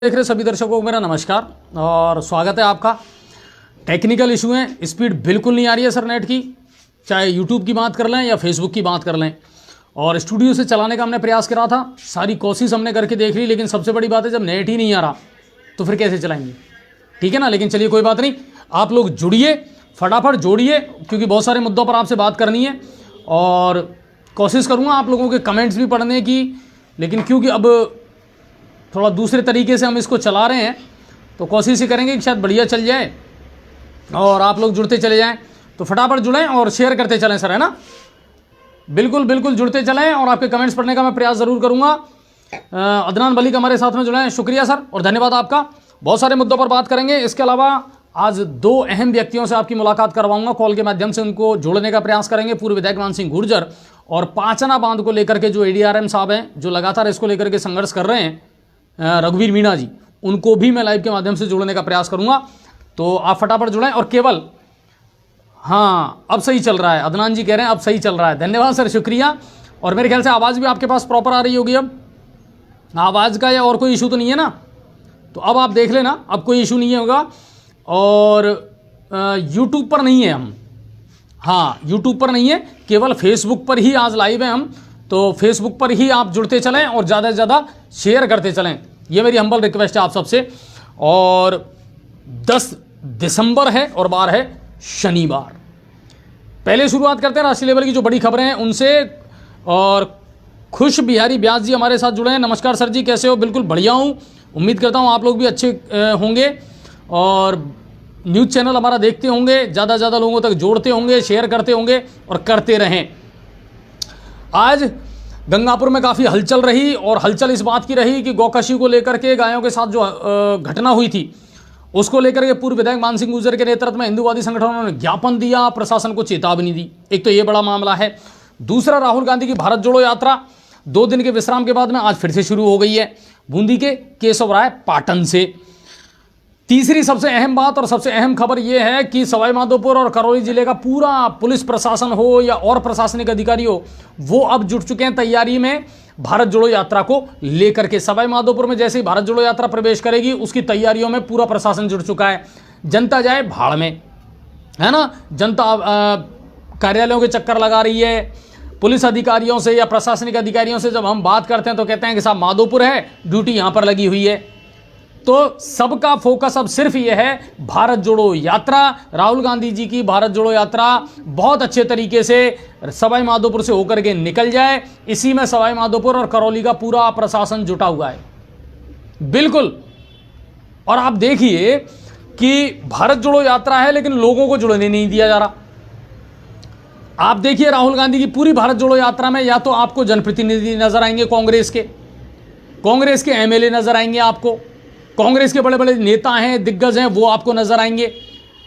देख रहे सभी दर्शकों को मेरा नमस्कार और स्वागत है आपका। टेक्निकल इशू है, स्पीड बिल्कुल नहीं आ रही है सर नेट की, चाहे यूट्यूब की बात कर लें या फेसबुक की बात कर लें। और स्टूडियो से चलाने का हमने प्रयास करा था, सारी कोशिश हमने करके देख ली, लेकिन सबसे बड़ी बात है जब नेट ही नहीं आ रहा तो फिर कैसे चलाएंगे, ठीक है ना। लेकिन चलिए कोई बात नहीं, आप लोग जुड़िए, फटाफट जोड़िए, क्योंकि बहुत सारे मुद्दों पर आपसे बात करनी है और कोशिश करूँगा आप लोगों के कमेंट्स भी पढ़ने की। लेकिन क्योंकि अब थोड़ा दूसरे तरीके से हम इसको चला रहे हैं तो कोशिश ही करेंगे कि शायद बढ़िया चल जाए और आप लोग जुड़ते चले जाएं। तो फटाफट जुड़ें और शेयर करते चलें सर, है ना। बिल्कुल बिल्कुल जुड़ते चलें और आपके कमेंट्स पढ़ने का मैं प्रयास ज़रूर करूंगा। अदनान मलिक हमारे साथ में जुड़े हैं, शुक्रिया सर और धन्यवाद आपका। बहुत सारे मुद्दों पर बात करेंगे। इसके अलावा आज दो अहम व्यक्तियों से आपकी मुलाकात करवाऊंगा, कॉल के माध्यम से उनको जोड़ने का प्रयास करेंगे। पूर्व विधायक मान सिंह गुर्जर और पाचना बांध को लेकर के जो ADRM साहब हैं, जो लगातार इसको लेकर के संघर्ष कर रहे हैं, रघुवीर मीणा जी, उनको भी मैं लाइव के माध्यम से जोड़ने का प्रयास करूंगा। तो आप फटाफट जुड़ें। और केवल हाँ, अब सही चल रहा है, अदनान जी कह रहे हैं अब सही चल रहा है, धन्यवाद सर, शुक्रिया। और मेरे ख्याल से आवाज़ भी आपके पास प्रॉपर आ रही होगी, अब आवाज़ का या और कोई इशू तो नहीं है ना। तो अब आप देख लेना, अब कोई इशू नहीं होगा। और यूट्यूब पर नहीं है हम, हाँ यूट्यूब पर नहीं है, केवल फेसबुक पर ही आज लाइव है हम। तो फेसबुक पर ही आप जुड़ते चलें और ज़्यादा से ज़्यादा शेयर करते चलें, ये मेरी हम्बल रिक्वेस्ट है आप सबसे। और 10 दिसंबर है और बार है शनिवार। पहले शुरुआत करते हैं राष्ट्रीय लेवल की जो बड़ी खबरें हैं उनसे। और खुश बिहारी व्यास जी हमारे साथ जुड़े हैं, नमस्कार सर जी, कैसे हो? बिल्कुल बढ़िया हूँ, उम्मीद करता हूँ आप लोग भी अच्छे होंगे और न्यूज़ चैनल हमारा देखते होंगे, ज़्यादा से ज़्यादा लोगों तक जोड़ते होंगे, शेयर करते होंगे और करते रहें। आज गंगापुर में काफ़ी हलचल रही और हलचल इस बात की रही कि गौकशी को लेकर के, गायों के साथ जो घटना हुई थी उसको लेकर के पूर्व विधायक मान सिंह गुर्जर के नेतृत्व में हिंदूवादी संगठनों ने ज्ञापन दिया, प्रशासन को चेतावनी दी। एक तो ये बड़ा मामला है। दूसरा, राहुल गांधी की भारत जोड़ो यात्रा 2 दिन के विश्राम के बाद में आज फिर से शुरू हो गई है, बूंदी के केशवराय पाटन से। तीसरी सबसे अहम बात और सबसे अहम खबर यह है कि सवाईमाधोपुर और करौली जिले का पूरा पुलिस प्रशासन हो या और प्रशासनिक अधिकारी हो, वो अब जुट चुके हैं तैयारी में भारत जोड़ो यात्रा को लेकर के। सवाईमाधोपुर में जैसे ही भारत जोड़ो यात्रा प्रवेश करेगी उसकी तैयारियों में पूरा प्रशासन जुट चुका है। जनता जाए भाड़ में, है ना, जनता कार्यालयों के चक्कर लगा रही है। पुलिस अधिकारियों से या प्रशासनिक अधिकारियों से जब हम बात करते हैं तो कहते हैं कि साहब माधोपुर है, ड्यूटी यहाँ पर लगी हुई है। तो सबका फोकस अब सिर्फ ये है भारत जोड़ो यात्रा, राहुल गांधी जी की भारत जोड़ो यात्रा बहुत अच्छे तरीके से सवाईमाधोपुर से होकर के निकल जाए। इसी में सवाईमाधोपुर और करौली का पूरा प्रशासन जुटा हुआ है, बिल्कुल। और आप देखिए कि भारत जोड़ो यात्रा है लेकिन लोगों को जुड़ने नहीं दिया जा रहा। आप देखिए राहुल गांधी की पूरी भारत जोड़ो यात्रा में या तो आपको जनप्रतिनिधि नजर आएंगे, कांग्रेस के MLA नजर आएंगे, आपको कांग्रेस के बड़े बड़े नेता हैं, दिग्गज हैं, वो आपको नजर आएंगे।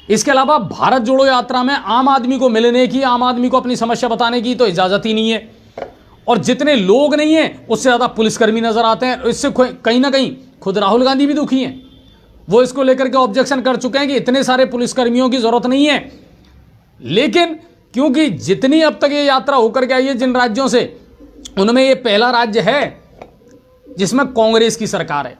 इसके अलावा भारत जोड़ो यात्रा में आम आदमी को मिलने की, आम आदमी को अपनी समस्या बताने की तो इजाजत ही नहीं है। और जितने लोग नहीं हैं उससे ज्यादा पुलिसकर्मी नजर आते हैं। इससे कहीं ना कहीं खुद राहुल गांधी भी दुखी हैं, वो इसको लेकर के ऑब्जेक्शन कर चुके हैं कि इतने सारे पुलिसकर्मियों की जरूरत नहीं है। लेकिन क्योंकि जितनी अब तक ये यात्रा होकर के आई है जिन राज्यों से, उनमें ये पहला राज्य है जिसमें कांग्रेस की सरकार है।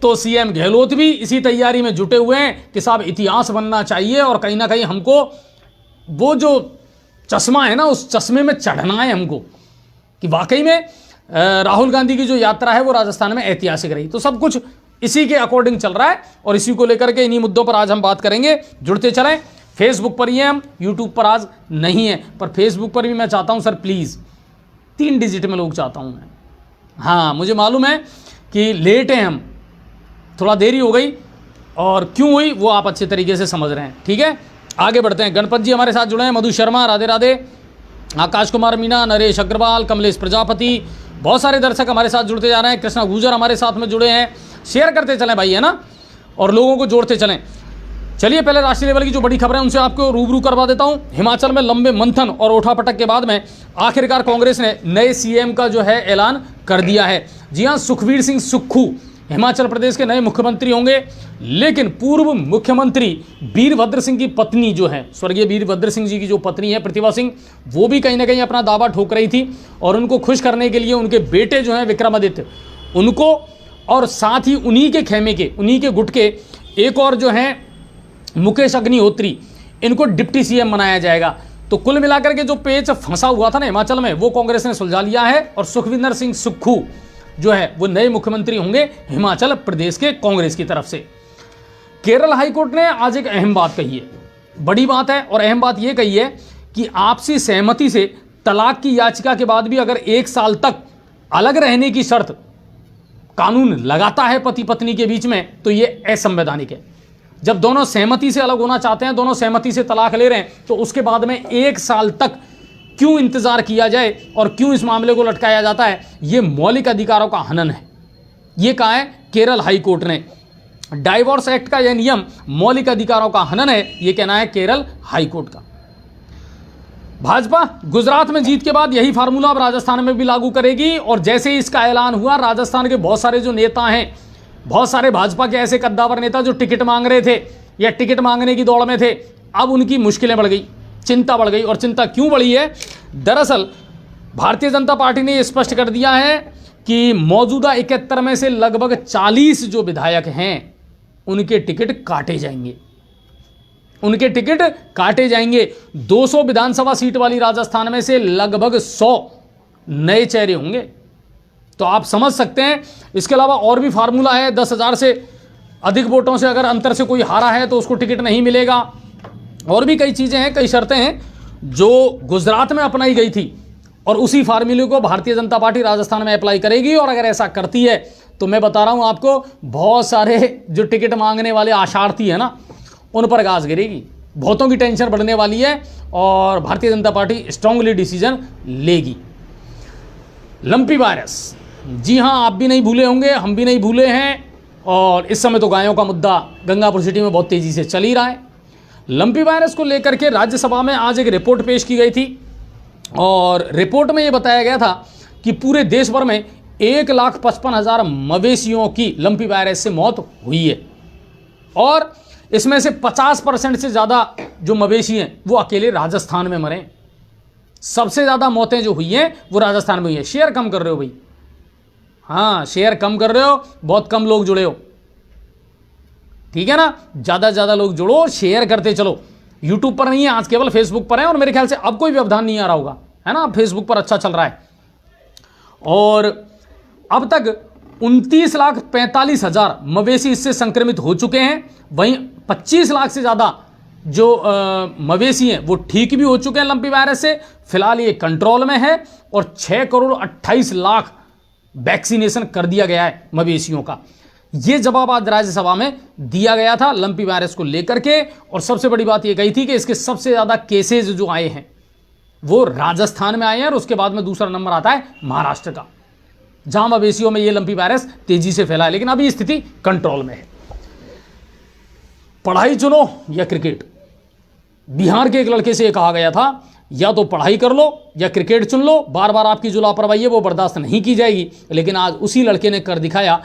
तो CM गहलोत भी इसी तैयारी में जुटे हुए हैं कि साहब इतिहास बनना चाहिए और कहीं ना कहीं हमको वो जो चश्मा है ना, उस चश्मे में चढ़ना है हमको कि वाकई में राहुल गांधी की जो यात्रा है वो राजस्थान में ऐतिहासिक रही। तो सब कुछ इसी के अकॉर्डिंग चल रहा है और इसी को लेकर के इन्हीं मुद्दों पर आज हम बात करेंगे। जुड़ते चलें। फेसबुक पर ही हैं हम, यूट्यूब पर आज नहीं है, पर फेसबुक पर भी मैं चाहता हूं सर प्लीज़ 3 डिजिट में लोग चाहता हूं मैं। हाँ, मुझे मालूम है कि लेट हैं हम, थोड़ा देरी हो गई और क्यों हुई वो आप अच्छे तरीके से समझ रहे हैं, ठीक है। आगे बढ़ते हैं। गणपत जी हमारे साथ जुड़े हैं, मधु शर्मा, राधे राधे, आकाश कुमार मीणा, नरेश अग्रवाल, कमलेश प्रजापति, बहुत सारे दर्शक हमारे साथ जुड़ते जा रहे हैं। कृष्णा गुर्जर हमारे साथ में जुड़े हैं। शेयर करते चलें भाई, है ना, और लोगों को जोड़ते चलें। चलिए पहले राष्ट्रीय लेवल की जो बड़ी खबर है उनसे आपको रूबरू करवा देता हूं। हिमाचल में लंबे मंथन और उठापटक के बाद में आखिरकार कांग्रेस ने नए CM का जो है ऐलान कर दिया है। जी हां, सुखबीर सिंह सुक्खू हिमाचल प्रदेश के नए मुख्यमंत्री होंगे। लेकिन पूर्व मुख्यमंत्री वीरभद्र सिंह की पत्नी जो है, स्वर्गीय वीरभद्र सिंह जी की जो पत्नी है प्रतिभा सिंह, वो भी कहीं ना कहीं अपना दावा ठोक रही थी और उनको खुश करने के लिए उनके बेटे जो हैं विक्रमादित्य, उनको और साथ ही उन्हीं के खेमे के, उन्हीं के गुट के एक और जो हैं मुकेश अग्निहोत्री, इनको डिप्टी सीएम बनाया जाएगा। तो कुल मिलाकर के जो पेच फंसा हुआ था ना हिमाचल में, वो कांग्रेस ने सुलझा लिया है और सुखविंदर सिंह सुक्खू जो है वो नए मुख्यमंत्री होंगे हिमाचल प्रदेश के कांग्रेस की तरफ से। केरल हाईकोर्ट ने आज एक अहम बात कही है, बड़ी बात है, और अहम बात यह कही है कि आपसी सहमति से तलाक की याचिका के बाद भी अगर 1 साल तक अलग रहने की शर्त कानून लगाता है पति पत्नी के बीच में, तो यह असंवैधानिक है। जब दोनों सहमति से अलग होना चाहते हैं, दोनों सहमति से तलाक ले रहे हैं, तो उसके बाद में 1 साल तक क्यों इंतजार किया जाए और क्यों इस मामले को लटकाया जाता है? यह मौलिक अधिकारों का हनन है। यह कहा है केरल हाई कोर्ट ने। डाइवोर्स एक्ट का यह नियम मौलिक अधिकारों का हनन है, यह कहना है केरल हाई कोर्ट का। भाजपा गुजरात में जीत के बाद यही फार्मूला अब राजस्थान में भी लागू करेगी, और जैसे ही इसका ऐलान हुआ, राजस्थान के बहुत सारे जो नेता हैं, बहुत सारे भाजपा के ऐसे कद्दावर नेता जो टिकट मांग रहे थे या टिकट मांगने की दौड़ में थे, अब उनकी मुश्किलें बढ़ गई, चिंता बढ़ गई। और चिंता क्यों बढ़ी है? दरअसल भारतीय जनता पार्टी ने यह स्पष्ट कर दिया है कि मौजूदा 71 में से लगभग 40 जो विधायक हैं उनके टिकट काटे जाएंगे, उनके टिकट काटे जाएंगे। 200 विधानसभा सीट वाली राजस्थान में से लगभग 100 नए चेहरे होंगे। तो आप समझ सकते हैं। इसके अलावा और भी फार्मूला है, 10,000 से अधिक वोटों से अगर अंतर से कोई हारा है तो उसको टिकट नहीं मिलेगा। और भी कई चीजें हैं, कई शर्तें हैं जो गुजरात में अपनाई गई थी, और उसी फार्मूले को भारतीय जनता पार्टी राजस्थान में अप्लाई करेगी। और अगर ऐसा करती है तो मैं बता रहा हूं आपको, बहुत सारे जो टिकट मांगने वाले आशार्थी है ना, उन पर घास गिरेगी, बहुतों की टेंशन बढ़ने वाली है, और Bharatiya Janata party strongly decision लेगी। लंपी वायरस, जी हां, आप भी नहीं भूले होंगे, हम भी नहीं भूले हैं, और इस समय तो गायों का मुद्दा गंगापुर सिटी में बहुत तेजी से चल ही रहा है। लंपी वायरस को लेकर के राज्यसभा में आज एक रिपोर्ट पेश की गई थी, और रिपोर्ट में यह बताया गया था कि पूरे देश भर में 1,55,000 मवेशियों की लंपी वायरस से मौत हुई है, और इसमें से 50% से ज़्यादा जो मवेशी हैं वो अकेले राजस्थान में मरे। सबसे ज़्यादा मौतें जो हुई हैं वो राजस्थान में हुई है। शेयर कम कर रहे हो भाई, हाँ शेयर कम कर रहे हो, बहुत कम लोग जुड़े हो, ठीक है ना। ज़्यादा से ज़्यादा लोग जुड़ो, शेयर करते चलो। यूट्यूब पर नहीं है आज, केवल फेसबुक पर है, और मेरे ख्याल से अब कोई व्यवधान नहीं आ रहा होगा, है ना। फेसबुक पर अच्छा चल रहा है, और अब तक 29,45,000 मवेशी इससे संक्रमित हो चुके हैं। वहीं 25 लाख से ज़्यादा जो मवेशी हैं वो ठीक भी हो चुके हैं लंपी वायरस से। फिलहाल ये कंट्रोल में है, और 6,28,00,000 वैक्सीनेशन कर दिया गया है मवेशियों का। ये जवाब आज राज्यसभा में दिया गया था लंपी वायरस को लेकर के। और सबसे बड़ी बात ये कही थी कि इसके सबसे ज़्यादा केसेज जो आए हैं वो राजस्थान में आए हैं, और उसके बाद में दूसरा नंबर आता है महाराष्ट्र का, जहां मवेशियों में ये लंपी वायरस तेजी से फैला है। लेकिन अभी स्थिति कंट्रोल में है। पढ़ाई चुनो या क्रिकेट, बिहार के एक लड़के से ये कहा गया था, या तो पढ़ाई कर लो या क्रिकेट चुन लो, बार बार आपकी जो लापरवाही है वो बर्दाश्त नहीं की जाएगी। लेकिन आज उसी लड़के ने कर दिखाया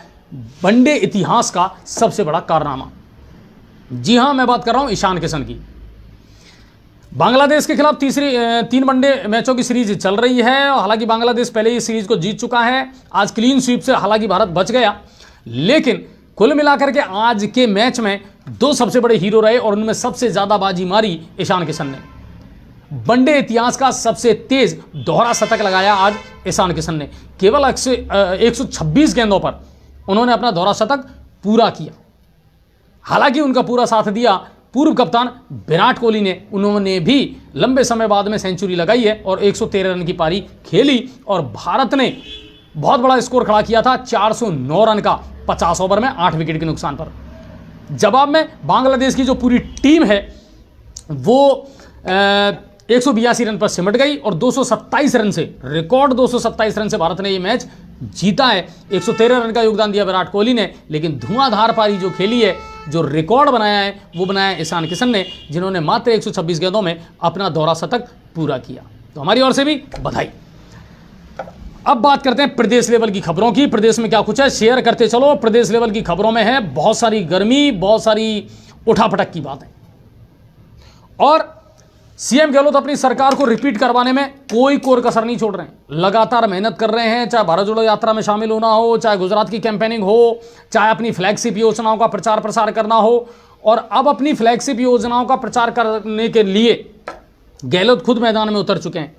वनडे इतिहास का सबसे बड़ा कारनामा। जी हां, मैं बात कर रहा हूं ईशान किशन की। बांग्लादेश के खिलाफ 3 वनडे मैचों की सीरीज चल रही है। हालांकि बांग्लादेश पहले ही सीरीज को जीत चुका है। आज क्लीन स्वीप से हालांकि भारत बच गया, लेकिन कुल मिलाकर के आज के मैच में 2 सबसे बड़े हीरो रहे, और उनमें सबसे ज्यादा बाजी मारी ईशान किशन ने। वनडे इतिहास का सबसे तेज दोहरा शतक लगाया आज ईशान किशन ने। केवल 126 गेंदों पर उन्होंने अपना दोहरा शतक पूरा किया। हालांकि उनका पूरा साथ दिया पूर्व कप्तान विराट कोहली ने। उन्होंने भी लंबे समय बाद में सेंचुरी लगाई है और 113 रन की पारी खेली, और भारत ने बहुत बड़ा स्कोर खड़ा किया था 409 रन का 50 ओवर में 8 विकेट के नुकसान पर। जवाब में बांग्लादेश की जो पूरी टीम है वो 182 रन पर सिमट गई, और 227 रन से, रिकॉर्ड 227 रन से भारत ने ये मैच जीता है। 113 रन का योगदान दिया विराट कोहली ने, लेकिन धुआंधार पारी जो खेली है, जो रिकॉर्ड बनाया है, वो बनाया ईशान किशन ने, जिन्होंने मात्र 126 गेंदों में अपना दोहरा शतक पूरा किया। तो हमारी ओर से भी बधाई। अब बात करते हैं प्रदेश लेवल की खबरों की। प्रदेश में क्या कुछ है शेयर करते चलो। प्रदेश लेवल की खबरों में है बहुत सारी गर्मी, बहुत सारी उठापटक की बात है, और सीएम गहलोत अपनी सरकार को रिपीट करवाने में कोई कोर कसर नहीं छोड़ रहे हैं, लगातार मेहनत कर रहे हैं, चाहे भारत जोड़ो यात्रा में शामिल होना हो, चाहे गुजरात की कैंपेनिंग हो, चाहे अपनी फ्लैगशिप योजनाओं का प्रचार प्रसार करना हो। और अब अपनी फ्लैगशिप योजनाओं का प्रचार करने के लिए गहलोत खुद मैदान में उतर चुके हैं,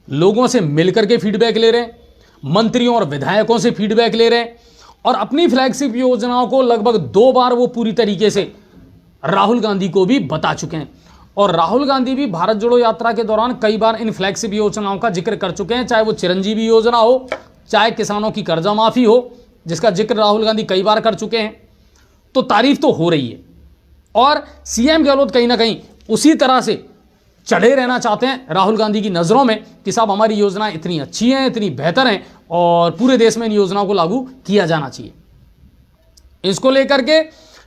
लोगों से मिलकर के फीडबैक ले रहे हैं, मंत्रियों और विधायकों से फीडबैक ले रहे हैं, और अपनी फ्लैगशिप योजनाओं को लगभग 2 बार वो पूरी तरीके से राहुल गांधी को भी बता चुके हैं। और राहुल गांधी भी भारत जोड़ो यात्रा के दौरान कई बार इन फ्लैगशिप योजनाओं का जिक्र कर चुके हैं, चाहे वो चिरंजीवी योजना हो, चाहे किसानों की कर्जा माफी हो, जिसका जिक्र राहुल गांधी कई बार कर चुके हैं। तो तारीफ तो हो रही है, और सीएम गहलोत कहीं ना कहीं उसी तरह से चढ़े रहना चाहते हैं राहुल गांधी की नज़रों में कि साहब हमारी योजनाएं इतनी अच्छी हैं, इतनी बेहतर हैं, और पूरे देश में इन योजनाओं को लागू किया जाना चाहिए। इसको लेकर के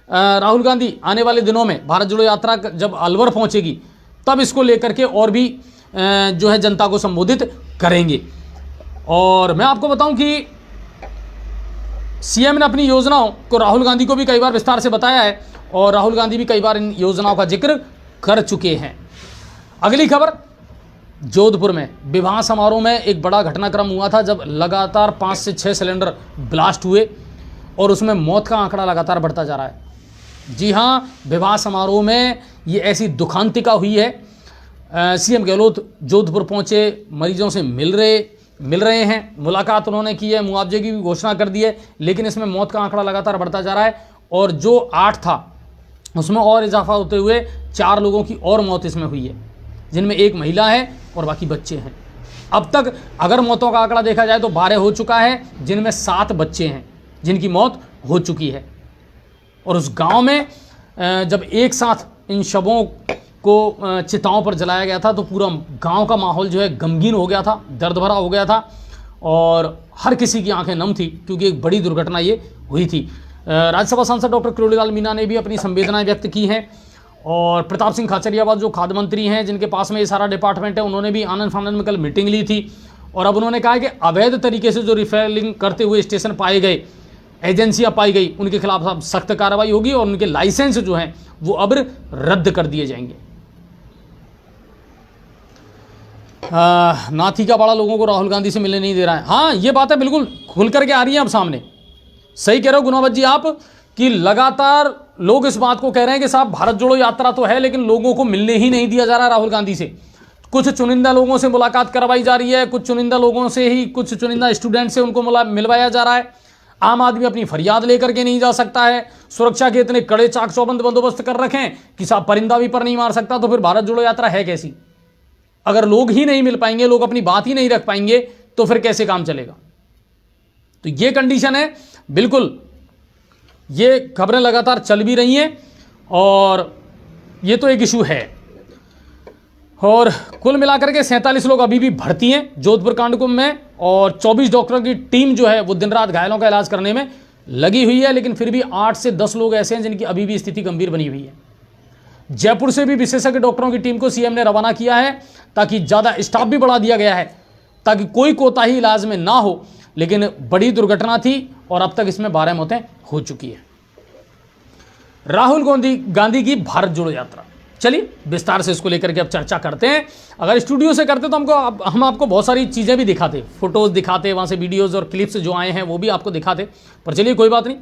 राहुल गांधी आने वाले दिनों में भारत जोड़ो यात्रा जब अलवर पहुंचेगी तब इसको लेकर के और भी जो है जनता को संबोधित करेंगे। और मैं आपको बताऊं कि सीएम ने अपनी योजनाओं को राहुल गांधी को भी कई बार विस्तार से बताया है, और राहुल गांधी भी कई बार इन योजनाओं का जिक्र कर चुके हैं। अगली खबर, जोधपुर में विवाह समारोह में एक बड़ा घटनाक्रम हुआ था, जब लगातार 5 से 6 सिलेंडर ब्लास्ट हुए और उसमें मौत का आंकड़ा लगातार बढ़ता जा रहा है। जी हाँ, विवाह समारोह में ये ऐसी दुखांतिका हुई है। सीएम गहलोत जोधपुर पहुंचे, मरीजों से मिल रहे हैं, मुलाकात उन्होंने की है, मुआवजे की भी घोषणा कर दी है, लेकिन इसमें मौत का आंकड़ा लगातार बढ़ता जा रहा है। और जो 8 था उसमें और इजाफा होते हुए 4 लोगों की और मौत इसमें हुई है, जिनमें एक महिला है और बाकी बच्चे हैं। अब तक अगर मौतों का आंकड़ा देखा जाए तो 12 हो चुका है, जिनमें 7 बच्चे हैं जिनकी मौत हो चुकी है। और उस गांव में जब एक साथ इन शवों को चिताओं पर जलाया गया था तो पूरा गांव का माहौल जो है गमगीन हो गया था, दर्द भरा हो गया था, और हर किसी की आंखें नम थी, क्योंकि एक बड़ी दुर्घटना ये हुई थी। राज्यसभा सांसद डॉक्टर किरोड़ीलाल मीणा ने भी अपनी संवेदनाएं व्यक्त की हैं, और प्रताप सिंह खाचरियावास जो खाद्य मंत्री हैं, जिनके पास में ये सारा डिपार्टमेंट है, उन्होंने भी आनंद फानंद में कल मीटिंग ली थी। और अब उन्होंने कहा है कि अवैध तरीके से जो रिफिलिंग करते हुए स्टेशन पाए गए, एजेंसियां पाई गई, उनके खिलाफ अब सख्त कार्रवाई होगी, और उनके लाइसेंस जो हैं वो अब रद्द कर दिए जाएंगे। नाथी का बड़ा लोगों को राहुल गांधी से मिलने नहीं दे रहा है। हाँ, ये बातें बिल्कुल खुल करके आ रही हैं अब सामने। सही कह रहे हो गुनावत जी आप, कि लगातार लोग इस बात को कह रहे हैं कि साहब भारत जोड़ो यात्रा तो है, लेकिन लोगों को मिलने ही नहीं दिया जा रहा राहुल गांधी से। कुछ चुनिंदा लोगों से मुलाकात करवाई जा रही है, कुछ चुनिंदा लोगों से ही, कुछ चुनिंदा स्टूडेंट से उनको मिलवाया जा रहा है। आम आदमी अपनी फरियाद लेकर के नहीं जा सकता है। सुरक्षा के इतने कड़े चाक चौबंद बंदोबस्त कर रखे हैं कि साहब परिंदा भी पर नहीं मार सकता। तो फिर भारत जोड़ो यात्रा है कैसी? अगर लोग ही नहीं मिल पाएंगे, लोग अपनी बात ही नहीं रख पाएंगे, तो फिर कैसे काम चलेगा? तो ये कंडीशन है। बिल्कुल ये खबरें लगातार चल भी रही हैं, और ये तो एक इशू है। और कुल मिलाकर के 47 लोग अभी भी भर्ती हैं जोधपुर कांडकुंभ में, और 24 डॉक्टरों की टीम जो है वो दिन रात घायलों का इलाज करने में लगी हुई है। लेकिन फिर भी 8 से 10 लोग ऐसे हैं जिनकी अभी भी स्थिति गंभीर बनी हुई है। जयपुर से भी विशेषज्ञ डॉक्टरों की टीम को सीएम ने रवाना किया है, ताकि ज़्यादा स्टाफ भी बढ़ा दिया गया है, ताकि कोई कोताही इलाज में ना हो। लेकिन बड़ी दुर्घटना थी, और अब तक इसमें 12 मौतें हो चुकी है। राहुल गांधी की भारत जोड़ो यात्रा, चलिए विस्तार से इसको लेकर के अब चर्चा करते हैं। अगर स्टूडियो से करते तो हम आपको बहुत सारी चीज़ें भी दिखाते, फोटोज़ दिखाते, वहाँ से वीडियोज़ और क्लिप्स जो आए हैं वो भी आपको दिखाते, पर चलिए कोई बात नहीं।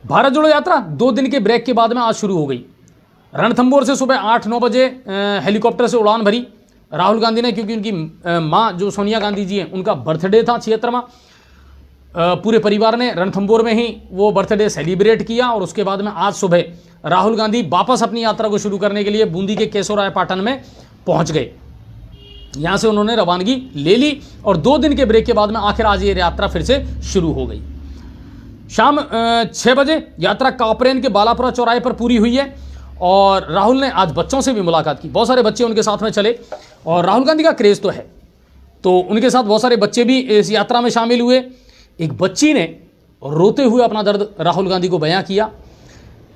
भारत जोड़ो यात्रा 2 दिन के ब्रेक के बाद में आज शुरू हो गई। रणथंभौर से सुबह 8-9 बजे हेलीकॉप्टर से उड़ान भरी राहुल गांधी ने, क्योंकि उनकी माँ जो सोनिया गांधी जी हैं उनका बर्थडे था 76वां। पूरे परिवार ने रणथंभौर में ही वो बर्थडे सेलिब्रेट किया, और उसके बाद में आज सुबह राहुल गांधी वापस अपनी यात्रा को शुरू करने के लिए बूंदी के केशवरायपाटन में पहुंच गए। यहां से उन्होंने रवानगी ले ली, और 2 दिन के ब्रेक के बाद में आखिर आज ये यात्रा फिर से शुरू हो गई। शाम 6 बजे यात्रा कापरेन के बालापुरा चौराहे पर पूरी हुई है, और राहुल ने आज बच्चों से भी मुलाकात की। बहुत सारे बच्चे उनके साथ में चले, और राहुल गांधी का क्रेज तो है, तो उनके साथ बहुत सारे बच्चे भी इस यात्रा में शामिल हुए। एक बच्ची ने रोते हुए अपना दर्द राहुल गांधी को बयां किया।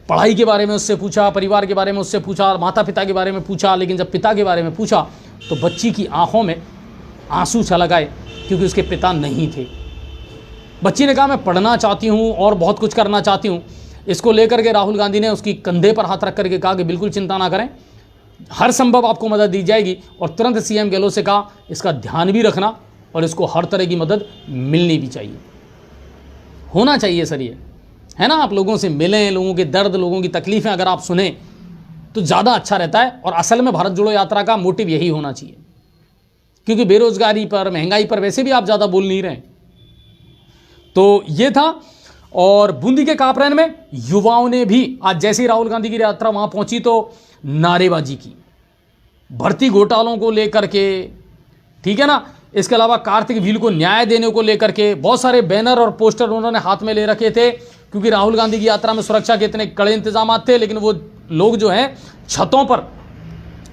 पढ़ाई के बारे में उससे पूछा, परिवार के बारे में उससे पूछा, माता पिता के बारे में पूछा, लेकिन जब पिता के बारे में पूछा तो बच्ची की आंखों में आंसू छलक आए, क्योंकि उसके पिता नहीं थे। बच्ची ने कहा, मैं पढ़ना चाहती हूँ और बहुत कुछ करना चाहती हूँ। इसको लेकर के राहुल गांधी ने उसकी कंधे पर हाथ रख करके कहा कि बिल्कुल चिंता ना करें, हर संभव आपको मदद दी जाएगी। और तुरंत सीएम गहलोत से कहा इसका ध्यान भी रखना और इसको हर तरह की मदद मिलनी भी चाहिए, होना चाहिए सर। ये है ना, आप लोगों से मिलें, लोगों के दर्द, लोगों की तकलीफ़ें अगर आप सुने तो ज़्यादा अच्छा रहता है। और असल में भारत जोड़ो यात्रा का मोटिव यही होना चाहिए, क्योंकि बेरोजगारी पर, महंगाई पर वैसे भी आप ज़्यादा बोल नहीं रहे। तो ये था। और बूंदी के कापरेन में युवाओं ने भी आज जैसे ही राहुल गांधी की यात्रा वहां पहुंची तो नारेबाजी की, भर्ती घोटालों को लेकर के, ठीक है ना। इसके अलावा कार्तिक भील को न्याय देने को लेकर के बहुत सारे बैनर और पोस्टर उन्होंने हाथ में ले रखे थे, क्योंकि राहुल गांधी की यात्रा में सुरक्षा के इतने कड़े इंतजाम थे। लेकिन वो लोग जो हैं छतों पर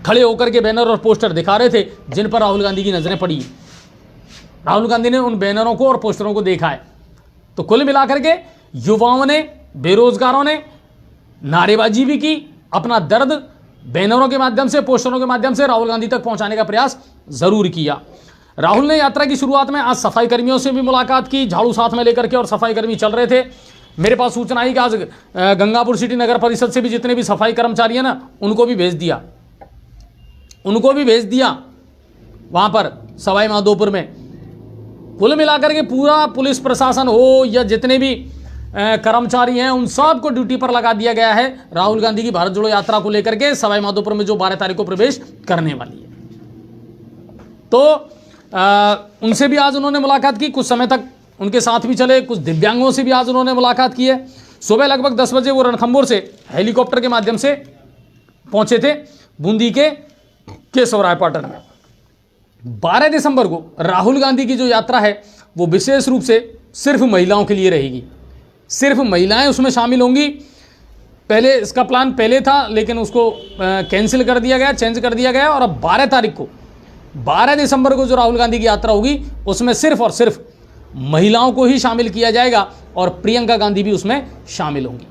खड़े होकर के बैनर और पोस्टर दिखा रहे थे जिन पर राहुल गांधी की नजरें पड़ी। राहुल गांधी ने उन बैनरों को और पोस्टरों को देखा है। तो कुल मिलाकर के युवाओं ने, बेरोजगारों ने नारेबाजी भी की, अपना दर्द बैनरों के माध्यम से, पोस्टरों के माध्यम से राहुल गांधी तक पहुंचाने का प्रयास जरूर किया। राहुल ने यात्रा की शुरुआत में आज सफाई कर्मियों से भी मुलाकात की, झाड़ू साथ में लेकर के, और सफाई कर्मी चल रहे थे। मेरे पास सूचना आई कि आज गंगापुर सिटी नगर परिषद से भी जितने भी सफाई कर्मचारी हैं ना, उनको भी भेज दिया वहां पर सवाई माधोपुर में। कुल मिलाकर के पूरा पुलिस प्रशासन हो या जितने भी कर्मचारी हैं, उन सबको ड्यूटी पर लगा दिया गया है राहुल गांधी की भारत जोड़ो यात्रा को लेकर के, सवाई माधोपुर में जो 12 तारीख को प्रवेश करने वाली है। तो उनसे भी आज उन्होंने मुलाकात की, कुछ समय तक उनके साथ भी चले। कुछ दिव्यांगों से भी आज उन्होंने मुलाकात की है। सुबह लगभग 10 बजे वो रणथंभौर से हेलीकॉप्टर के माध्यम से पहुंचे थे बूंदी के केशवरायपाटन में। 12 दिसंबर को राहुल गांधी की जो यात्रा है वो विशेष रूप से सिर्फ महिलाओं के लिए रहेगी, सिर्फ महिलाएं उसमें शामिल होंगी। पहले इसका प्लान पहले था, लेकिन उसको कैंसिल कर दिया गया, चेंज कर दिया गया। और अब 12 तारीख को, 12 दिसंबर को जो राहुल गांधी की यात्रा होगी उसमें सिर्फ और सिर्फ महिलाओं को ही शामिल किया जाएगा और प्रियंका गांधी भी उसमें शामिल होंगी।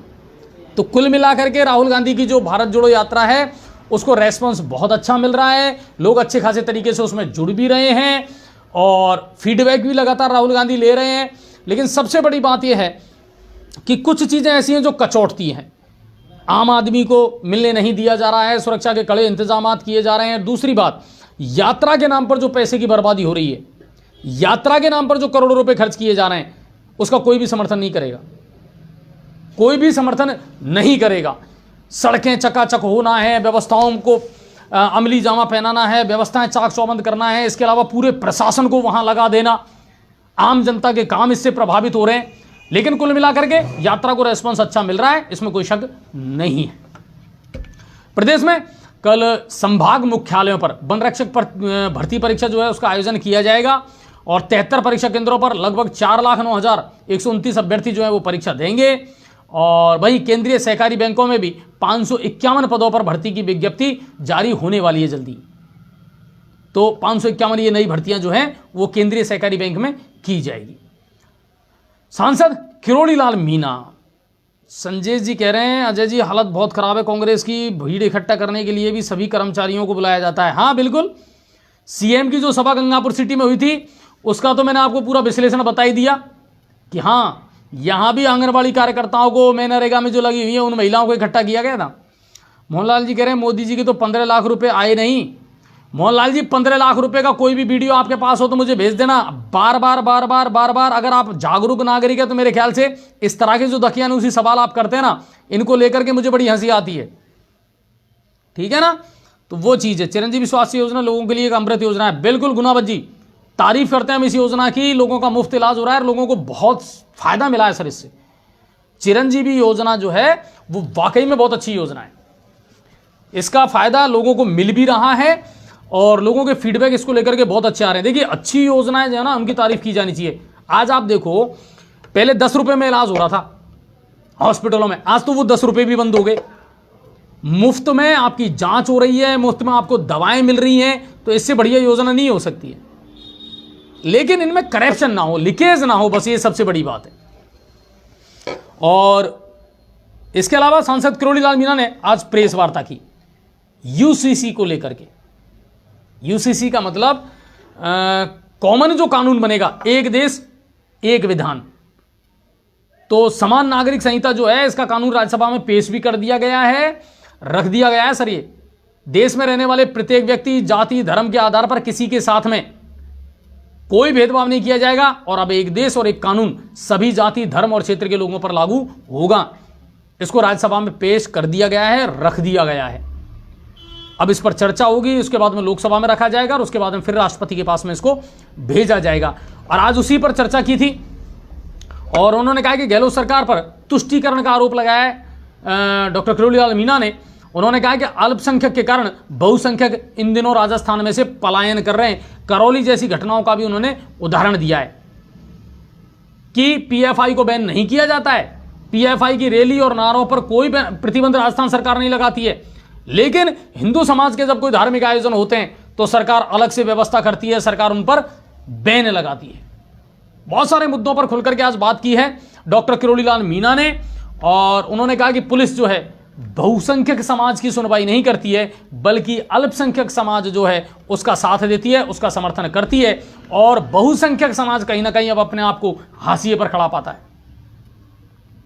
तो कुल मिलाकर के राहुल गांधी की जो भारत जोड़ो यात्रा है उसको रेस्पॉन्स बहुत अच्छा मिल रहा है, लोग अच्छे खासे तरीके से उसमें जुड़ भी रहे हैं और फीडबैक भी लगातार राहुल गांधी ले रहे हैं। लेकिन सबसे बड़ी बात यह है कि कुछ चीज़ें ऐसी हैं जो कचौटती हैं, आम आदमी को मिलने नहीं दिया जा रहा है, सुरक्षा के कड़े इंतजाम किए जा रहे हैं। दूसरी बात, यात्रा के नाम पर जो पैसे की बर्बादी हो रही है, यात्रा के नाम पर जो करोड़ों रुपए खर्च किए जा रहे हैं, उसका कोई भी समर्थन नहीं करेगा, कोई भी समर्थन नहीं करेगा। सड़कें चकाचक होना है, व्यवस्थाओं को अमली जामा पहनाना है, व्यवस्थाएं चाक चौबंद करना है, इसके अलावा पूरे प्रशासन को वहां लगा देना, आम जनता के काम इससे प्रभावित हो रहे हैं। लेकिन कुल मिलाकर के यात्रा को रेस्पॉन्स अच्छा मिल रहा है, इसमें कोई शक नहीं है। प्रदेश में कल संभाग मुख्यालयों पर वन रक्षक भर्ती परीक्षा जो है उसका आयोजन किया जाएगा और 73 परीक्षा केंद्रों पर लगभग 4,09,129 अभ्यर्थी जो है वो परीक्षा देंगे। और वहीं केंद्रीय सहकारी बैंकों में भी 551 पदों पर भर्ती की विज्ञप्ति जारी होने वाली है जल्दी। तो 551 ये नई भर्तियां जो हैं वो केंद्रीय सहकारी बैंक में की जाएगी। सांसद किरोड़ी लाल मीणा, संजय जी कह रहे हैं अजय जी हालत बहुत खराब है कांग्रेस की, भीड़ इकट्ठा करने के लिए भी सभी कर्मचारियों को बुलाया जाता है। हाँ बिल्कुल, सीएम की जो सभा गंगापुर सिटी में हुई थी उसका तो मैंने आपको पूरा विश्लेषण बता ही दिया कि हाँ यहां भी आंगनबाड़ी कार्यकर्ताओं को मनरेगा में जो लगी हुई है उन महिलाओं को इकट्ठा किया गया था। मोहनलाल जी कह रहे हैं मोदी जी के तो 15 लाख रुपए आए नहीं। मोहनलाल जी 15 लाख रुपए का कोई भी वीडियो आपके पास हो तो मुझे भेज देना। बार बार अगर आप जागरूक नागरिक है तो मेरे ख्याल से इस तरह के जो दकियानूसी सवाल आप करते हैं ना, इनको लेकर के मुझे बड़ी हंसी आती है, ठीक है ना। तो वो चीज है, चिरंजीवी स्वास्थ्य योजना लोगों के लिए एक अमृत योजना है। बिल्कुल गुनावत जी, तारीफ करते हैं हम इस योजना की, लोगों का मुफ्त इलाज हो रहा है, लोगों को बहुत फायदा मिला है सर इससे। चिरंजीवी योजना जो है वो वाकई में बहुत अच्छी योजना है, इसका फायदा लोगों को मिल भी रहा है और लोगों के फीडबैक इसको लेकर के बहुत अच्छे आ रहे हैं। देखिए अच्छी योजनाएं जो है ना उनकी तारीफ की जानी चाहिए। आज आप देखो, पहले 10 रुपए में इलाज हो रहा था हॉस्पिटलों में, आज तो वो 10 रुपए भी बंद हो गए। मुफ्त में आपकी जांच हो रही है, मुफ्त में आपको दवाएं मिल रही हैं, तो इससे बढ़िया योजना नहीं हो सकती है। लेकिन इनमें करप्शन ना हो, लीकेज ना हो, बस ये सबसे बड़ी बात है। और इसके अलावा सांसद किरोड़ी लाल मीणा ने आज प्रेस वार्ता की यूसीसी को लेकर के। यूसीसी का मतलब कॉमन जो कानून बनेगा, एक देश एक विधान। तो समान नागरिक संहिता जो है इसका कानून राज्यसभा में पेश भी कर दिया गया है, रख दिया गया है सर। ये देश में रहने वाले प्रत्येक व्यक्ति जाति धर्म के आधार पर किसी के साथ में कोई भेदभाव नहीं किया जाएगा और अब एक देश और एक कानून सभी जाति धर्म और क्षेत्र के लोगों पर लागू होगा। इसको राज्यसभा में पेश कर दिया गया है, रख दिया गया है। अब इस पर चर्चा होगी, उसके बाद में लोकसभा में रखा जाएगा और उसके बाद में फिर राष्ट्रपति के पास में इसको भेजा जाएगा। और आज उसी पर चर्चा की थी और उन्होंने कहा कि गहलोत सरकार पर तुष्टीकरण का आरोप लगाया है डॉक्टर किरोड़ीलाल मीणा ने। उन्होंने कहा कि अल्पसंख्यक के कारण बहुसंख्यक इन दिनों राजस्थान में से पलायन कर रहे हैं। करौली जैसी घटनाओं का भी उन्होंने उदाहरण दिया है कि पीएफआई को बैन नहीं किया जाता है, पीएफआई की रैली और नारों पर कोई प्रतिबंध राजस्थान सरकार नहीं लगाती है, लेकिन हिंदू समाज के जब कोई धार्मिक आयोजन होते हैं तो सरकार अलग से व्यवस्था करती है, सरकार उन पर बैन लगाती है। बहुत सारे मुद्दों पर खुलकर के आज बात की है डॉक्टर किरोड़ीलाल मीणा ने और उन्होंने कहा कि पुलिस जो है बहुसंख्यक समाज की सुनवाई नहीं करती है बल्कि अल्पसंख्यक समाज जो है उसका साथ देती है, उसका समर्थन करती है और बहुसंख्यक समाज कहीं ना कहीं अब अपने आप को हाशिए पर खड़ा पाता है।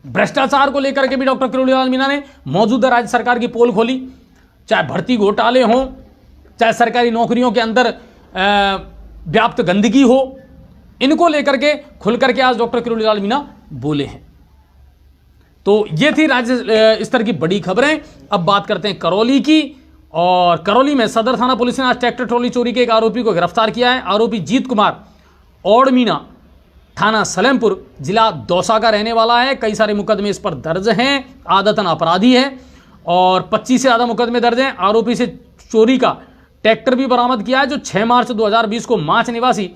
भ्रष्टाचार को लेकर के भी डॉक्टर किरोड़ीलाल मीणा ने मौजूदा राज्य सरकार की पोल खोली, चाहे भर्ती घोटाले हों, चाहे सरकारी नौकरियों के अंदर व्याप्त गंदगी हो, इनको लेकर के खुलकर के आज डॉक्टर किरोड़ीलाल मीणा बोले हैं। तो ये थी राज्य स्तर की बड़ी खबरें। अब बात करते हैं करौली की और करौली में सदर थाना पुलिस ने आज ट्रैक्टर ट्रॉली चोरी के एक आरोपी को गिरफ्तार किया है। आरोपी जीत कुमार और मीना थाना सलेमपुर जिला दौसा का रहने वाला है। कई सारे मुकदमे इस पर दर्ज हैं, आदतन अपराधी है और 25 से ज़्यादा मुकदमे दर्ज हैं। आरोपी से चोरी का ट्रैक्टर भी बरामद किया है जो 6 मार्च 2020 को माच निवासी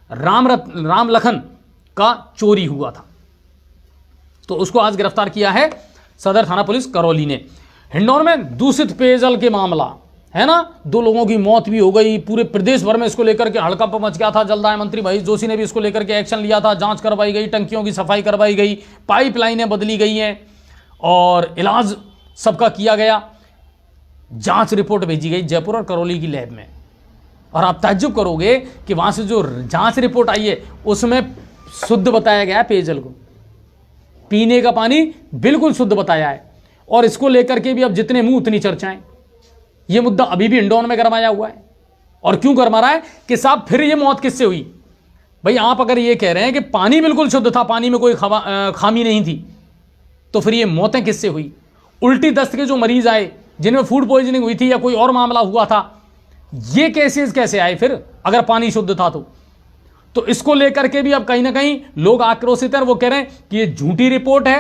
राम लखन का चोरी हुआ था, तो उसको आज गिरफ्तार किया है सदर थाना पुलिस करौली ने। हिंडौन में दूषित पेयजल के मामला है ना, 2 लोगों की मौत भी हो गई, पूरे प्रदेश भर में इसको लेकर के हड़कंप मच गया था। जलदाय मंत्री महेश जोशी ने भी इसको लेकर के एक्शन लिया था, जांच करवाई गई, टंकियों की सफाई करवाई गई, पाइपलाइनें बदली गई हैं और इलाज सबका किया गया। जांच रिपोर्ट भेजी गई जयपुर और करौली की लैब में और आप ताज्जुब करोगे कि वहां से जो जांच रिपोर्ट आई है उसमें शुद्ध बताया गया है पेयजल को, पीने का पानी बिल्कुल शुद्ध बताया है। और इसको लेकर के भी अब जितने मुंह उतनी चर्चाएं। यह मुद्दा अभी भी हिंडौन में गरमाया हुआ है और क्यों गरमा रहा है कि साहब फिर ये मौत किससे हुई? भाई आप अगर ये कह रहे हैं कि पानी बिल्कुल शुद्ध था, पानी में कोई खामी नहीं थी, तो फिर ये मौतें किससे हुई? उल्टी दस्त के जो मरीज आए जिनमें फूड पॉइजनिंग हुई थी या कोई और मामला हुआ था, ये केसेस कैसे आए फिर अगर पानी शुद्ध था तो इसको लेकर के भी अब कहीं ना कहीं लोग आक्रोशित हैं। वो कह रहे हैं कि ये झूठी रिपोर्ट है,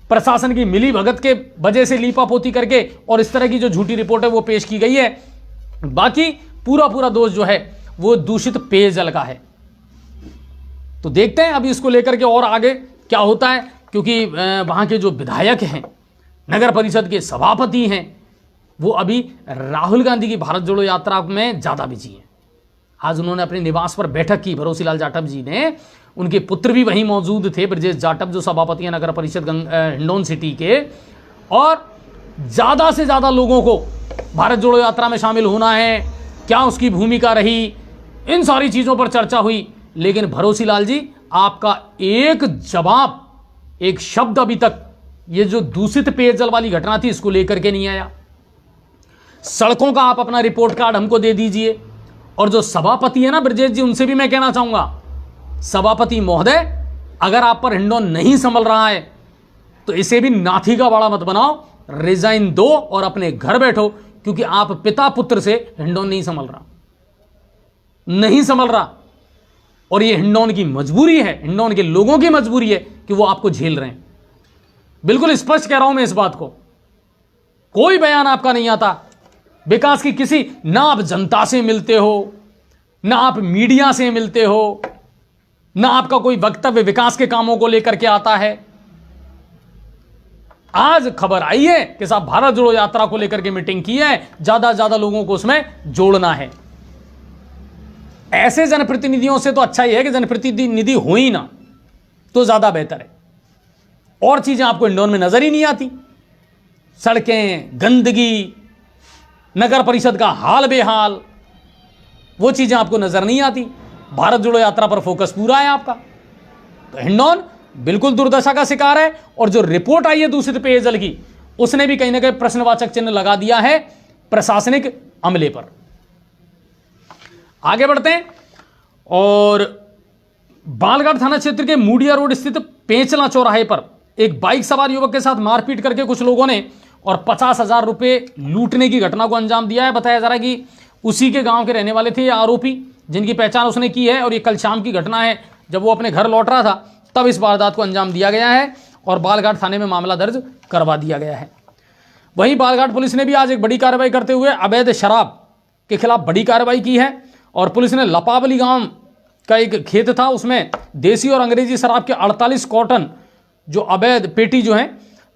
प्रशासन की मिली भगत के वजह से लीपापोती करके और इस तरह की जो झूठी रिपोर्ट है वो पेश की गई है। बाकी पूरा दोष जो है वो दूषित पेयजल का है। तो देखते हैं अभी इसको लेकर के और आगे क्या होता है, क्योंकि वहां के जो विधायक हैं, नगर परिषद के सभापति हैं, वो अभी राहुल गांधी की भारत जोड़ो यात्रा में ज्यादा बिजी हैं। आज उन्होंने अपने निवास पर बैठक की, भरोसीलाल जाटव जी ने, उनके पुत्र भी वहीं मौजूद थे, ब्रजेश जाटव जो सभापति हैं नगर परिषद हिंडौन सिटी के, और ज़्यादा से ज़्यादा लोगों को भारत जोड़ो यात्रा में शामिल होना है, क्या उसकी भूमिका रही, इन सारी चीज़ों पर चर्चा हुई। लेकिन भरोसीलाल जी आपका एक जवाब, एक शब्द अभी तक ये जो दूषित पेयजल वाली घटना थी इसको लेकर के नहीं आया। सड़कों का आप अपना रिपोर्ट कार्ड हमको दे दीजिए। और जो सभापति है ना ब्रजेश जी, उनसे भी मैं कहना चाहूंगा, सभापति महोदय अगर आप पर हिंडौन नहीं संभल रहा है तो इसे भी नाथी का बाड़ा मत बनाओ, रिजाइन दो और अपने घर बैठो, क्योंकि आप पिता पुत्र से हिंडौन नहीं संभल रहा। और ये हिंडौन की मजबूरी है, हिंडौन के लोगों की मजबूरी है कि वो आपको झेल रहे हैं। बिल्कुल स्पष्ट कह रहा हूं मैं इस बात को, कोई बयान आपका नहीं आता विकास की, किसी ना आप जनता से मिलते हो, ना आप मीडिया से मिलते हो, ना आपका कोई वक्तव्य विकास के कामों को लेकर के आता है। आज खबर आई है कि साहब भारत जोड़ो यात्रा को लेकर के मीटिंग की है, ज्यादा से ज्यादा लोगों को उसमें जोड़ना है। ऐसे जनप्रतिनिधियों से तो अच्छा ही है कि जनप्रतिनिधि हो ही ना तो ज्यादा बेहतर है। और चीजें आपको हिंडौन में नजर ही नहीं आती, सड़कें, गंदगी, नगर परिषद का हाल बेहाल, वो चीजें आपको नजर नहीं आती। भारत जोड़ो यात्रा पर फोकस पूरा है आपका। तो हिंडौन बिल्कुल दुर्दशा का शिकार है। और जो रिपोर्ट आई है दूषित पेयजल की, उसने भी कहीं ना कहीं प्रश्नवाचक चिन्ह लगा दिया है प्रशासनिक अमले पर। आगे बढ़ते हैं और बालघाट थाना क्षेत्र के मूडिया रोड स्थित पेंचला चौराहे पर एक बाइक सवार युवक के साथ मारपीट करके कुछ लोगों ने और 50,000 रुपए लूटने की घटना को अंजाम दिया है। बताया जा रहा है कि उसी के गांव के रहने वाले थे ये आरोपी, जिनकी पहचान उसने की है, और ये कल शाम की घटना है जब वो अपने घर लौट रहा था तब इस वारदात को अंजाम दिया गया है और बालघाट थाने में मामला दर्ज करवा दिया गया है। वहीं बालघाट पुलिस ने भी आज एक बड़ी कार्रवाई करते हुए अवैध शराब के खिलाफ बड़ी कार्रवाई की है और पुलिस ने लपावली गांव का एक खेत था, उसमें देसी और अंग्रेजी शराब के 48 कॉटन जो अवैध पेटी जो है